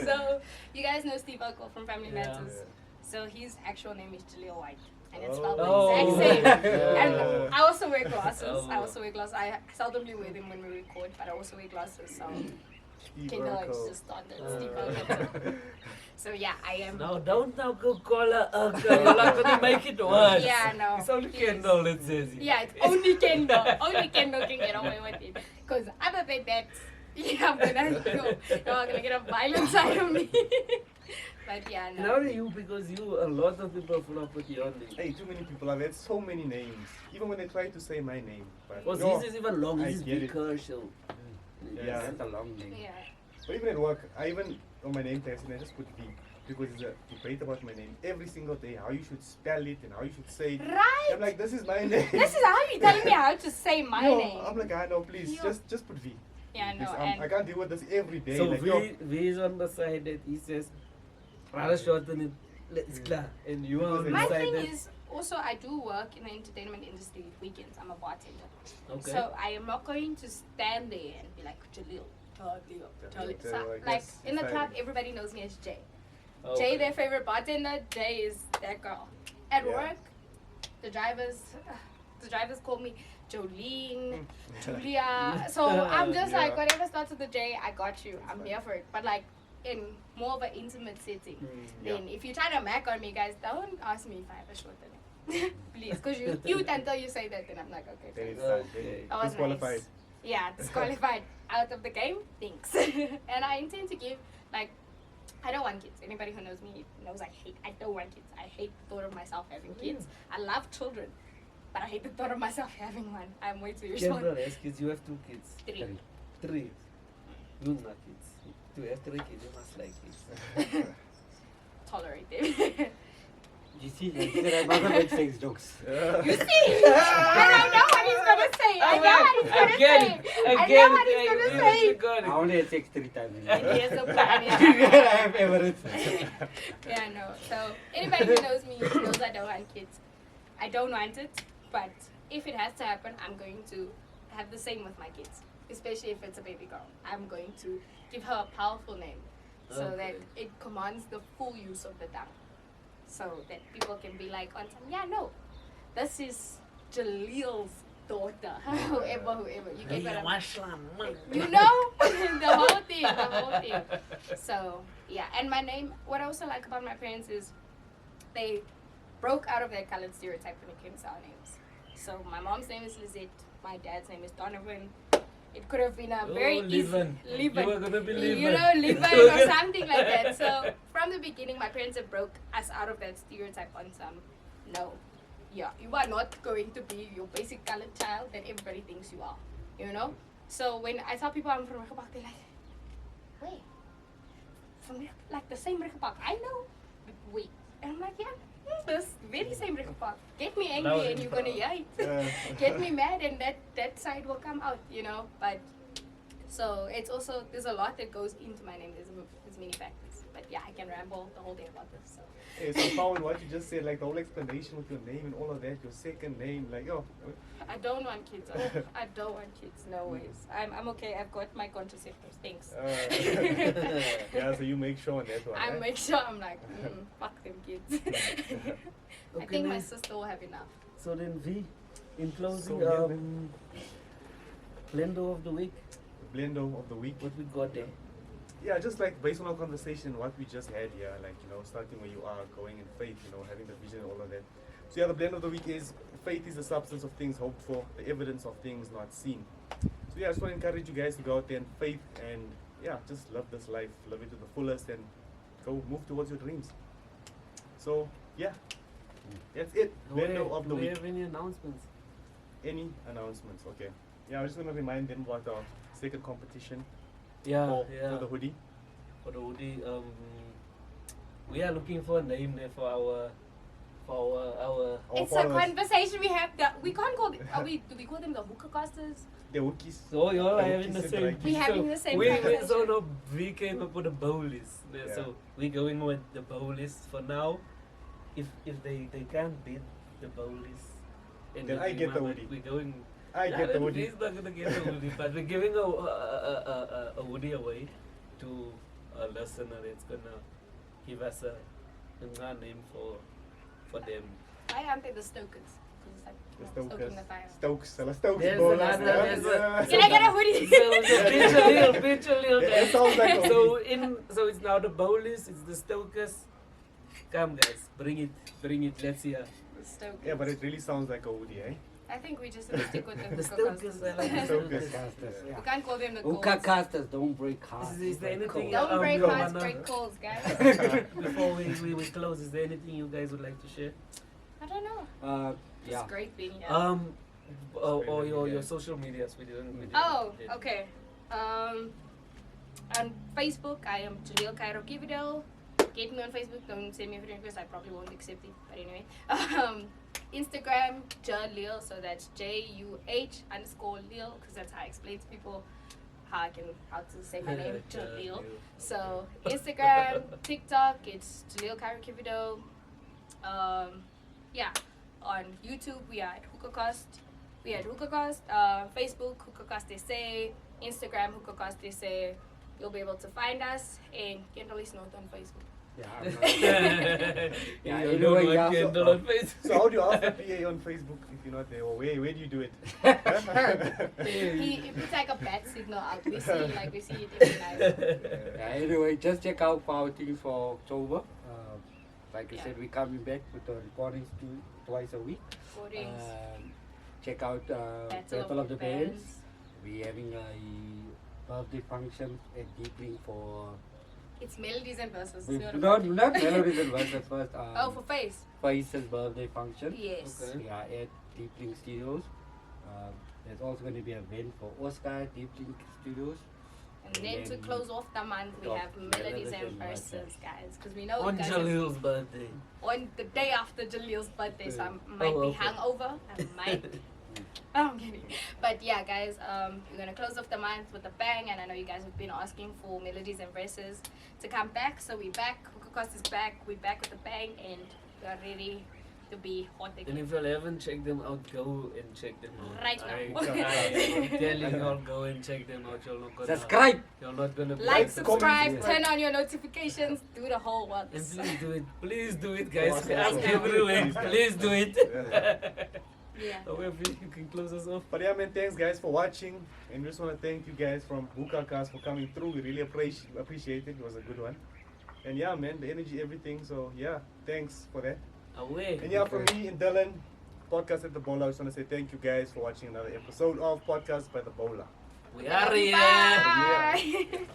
so you guys know Steve Urkel from Family Yeah. Matters. So his actual name is Jaleel White, and it's spelled Oh. the exact same. Yeah. And I also wear glasses. Oh. I seldomly wear them when we record, but I also wear glasses. So Steve Kendall is Urkel. just started Steve Urkel. So yeah, I am. No, don't now go call her Urkel. You're not gonna make it worse. Yeah, no. It's only please. Kendall that says it. Yeah, it's only Kendall. Only Kendall can get away with it. Because other than that, yeah, I'm gonna get a violent side of me. But yeah, And no. how do you, because a lot of people flop with your name. Hey, too many people. I've had so many names. Even when they try to say my name. But Because no, his is even long. I His is get it. Vikershel. Yeah. That's a long name. Yeah. But even at work, I even on my name tag, I just put V. Because there's a debate about my name every single day, how you should spell it and how you should say it. Right? I'm like, this is my name. This is how you telling me how to say my No, name. I'm like, no, please, Yo. just put V. Yeah, no, Because and I can't deal with this every day. So like, V is on the side that he says, rather shorten it Let's clear. And you are My thing decided. is also I do work in the entertainment industry weekends. I'm a bartender. Okay. So I am not going to stand there and be like Jalil. Jalil. So, I like guess in the it's club, like- everybody knows me as Jay. Okay. Jay, their favorite bartender. Jay is that girl. At Yeah. work, the drivers call me Jolene, Julia. So I'm just like, Yeah. whatever starts with the J, I got you. I'm here for it. But like in more of an intimate setting, then if you try to mac on me, guys, don't ask me if I have a short name. Please, because you cute until you say that, then I'm like, okay, Then thanks. it's done. Okay. That was Disqualified. nice. Yeah, disqualified out of the game. Thanks. And I intend to give, like, I don't want kids. Anybody who knows me knows I don't want kids. I hate the thought of myself having kids. I love children, but I hate the thought of myself having one. I'm way too General responsible. has kids. You have 2 kids. 3. 3. You not kids. To have 3 kids, you must like kids. Tolerate them. You see, like, he said I mustn't make sex jokes. You see? And I know what he's gonna say. I know what he's gonna say. I know what he's gonna say. I only had sex 3 times. In my life. He has a plan. I have evidence. Yeah, no. So anybody who knows me knows I don't want kids. I don't want it, but if it has to happen, I'm going to have the same with my kids. Especially if it's a baby girl. I'm going to give her a powerful name so that it commands the full use of the tongue. So that people can be like on some, yeah, no, this is Jalil's daughter. whoever. You get what I'm You know? the whole thing. So, yeah. And my name, what I also like about my parents is they broke out of their colored stereotype when it came to our names. So my mom's name is Lizette. My dad's name is Donovan. It could have been a very Livan. easy... You were gonna be Livan. You know, Livan or something like that. So from the beginning, my parents have broke us out of that stereotype on some, no. Yeah, you are not going to be your basic colored child that everybody thinks you are. You know? So when I tell people I'm from Hookah, they're like, wait, from like the same Hookah, I know. Wait. And I'm like, yeah, this very same Hookah. Get me angry and you're gonna yell. Get me mad and that side will come out, you know. But so it's also, there's a lot that goes into my name. There's many factors. But yeah, I can ramble the whole day about this. So. Hey, so following what you just said, like the whole explanation with your name and all of that, your second name, like, oh. I don't want kids. I don't want kids. No ways. I'm okay. I've got my contraceptives. Thanks. Yeah, so you make sure on that one. I right? make sure I'm like, fuck them kids. I think my nice. sister will have enough. So then, V, in closing, So, yeah, blender of the week. Blendo of the week. What we got there? Yeah, just like based on our conversation, what we just had here, like, you know, starting where you are, going in faith, you know, having the vision and all of that. So yeah, the blend of the week is faith is the substance of things hoped for, the evidence of things not seen. So yeah, I just want to encourage you guys to go out there and faith and yeah, just love this life, live it to the fullest and go move towards your dreams. So yeah, that's it. Blendo of the Do we week. have any announcements? Any announcements? Okay. Yeah, I was just gonna remind them about our second competition Yeah, for the hoodie. For the hoodie, we are looking for a name there for our It's a conversation we have that we can't call them, do we call them the hookah casters? The Wookiees. So you all are The having the Wookiees same. and the We having the same we conversation. so no, we came up with a bowl list. Yeah. So we going with the bowl list for now. If they can't beat the bowl list, and Then we I think, get the "Mama, hoodie." We're going. I get the hoodie. He's not gonna get the hoodie, but we're giving a hoodie away to a listener that's gonna give us a name for them. Why aren't they the Stokers? 'Cause it's like, The you know, stoking Stokers. the fire. Stokes. Hulle Stokes There's bowlers, another- yeah. there's a- Yeah. Can I get a hoodie? So bitch a little. It sounds like a So it's now the bowlers, it's the Stokers. Come guys, bring it. Let's hear. The Stokers. Yeah, but it really sounds like a hoodie, eh? I think we just have to stick with the The hookah Stokers, casters. I like the Stokers. Stokers. Casters, We yeah. can't call them the Hookah Colts. casters don't break hearts. Is there anything Don't break you hearts, wanna- break calls, guys. Before we close, is there anything you guys would like to share? I don't know. Yeah. It's great being here. Or your social medias. We didn't. Oh, okay. On Facebook, I am Jalil Cairo Kividel. Get me on Facebook. Don't send me a friend request. I probably won't accept it. But anyway. Instagram, Jalil. So that's JUH_Lil. Because that's how I explain to people how to say my name, Jaleel. So Instagram, TikTok, it's Jaleel Karakivido. Yeah, on YouTube we are at Hookahcast. Facebook Hookahcast SA, Instagram Hookahcast SA. You'll be able to find us, and Kendall is not on Facebook. Yeah, I'm not, Yeah, anyway, yeah. Kendall on Facebook. So how do you ask the PA on Facebook if you're not there? Or where do you do it? He puts like a bad signal out. We see it every night. Yeah, anyway, just check out our things for October. Like I said, we're coming back with the recordings twice a week. Recordings. Check out Battle of the Bands. We're having a birthday function at Deepling for... It's melodies and verses. Not melodies and verses first. For Face. Face's birthday function. Yes. Okay. We are at Deepling Studios. There's also going to be an event for Oscar at Deepling Studios. And then to close off the month, we have melodies and verses, guys. Because we know On guys Jaleel's birthday. on the day after Jaleel's birthday, so I might Oh, be okay. hungover. I might. I'm kidding. But yeah, guys, we're gonna close off the month with a bang, and I know you guys have been asking for melodies and verses to come back, so we're back. Hookah is back. We're back with a bang, and we are ready to be hot And again. if you haven't checked them out, go and check them out. Right now. I'm telling you all, go and check them out. You're not gonna, Subscribe! You're not gonna be Like, disappointed. subscribe, turn on your notifications, do the whole And works. please do it, guys. Awesome. We ask everywhere. Please do it. Yeah. However, you can close us off. But yeah, man, thanks guys for watching. And we just want to thank you guys from Hookahcast for coming through. We really appreciate it. It was a good one. And yeah, man, the energy, everything. So yeah, thanks for that. Away. And yeah, from me and Dylan, podcast at the Boula, I just want to say thank you guys for watching another episode of Podcast by the Boula. We are here. Bye.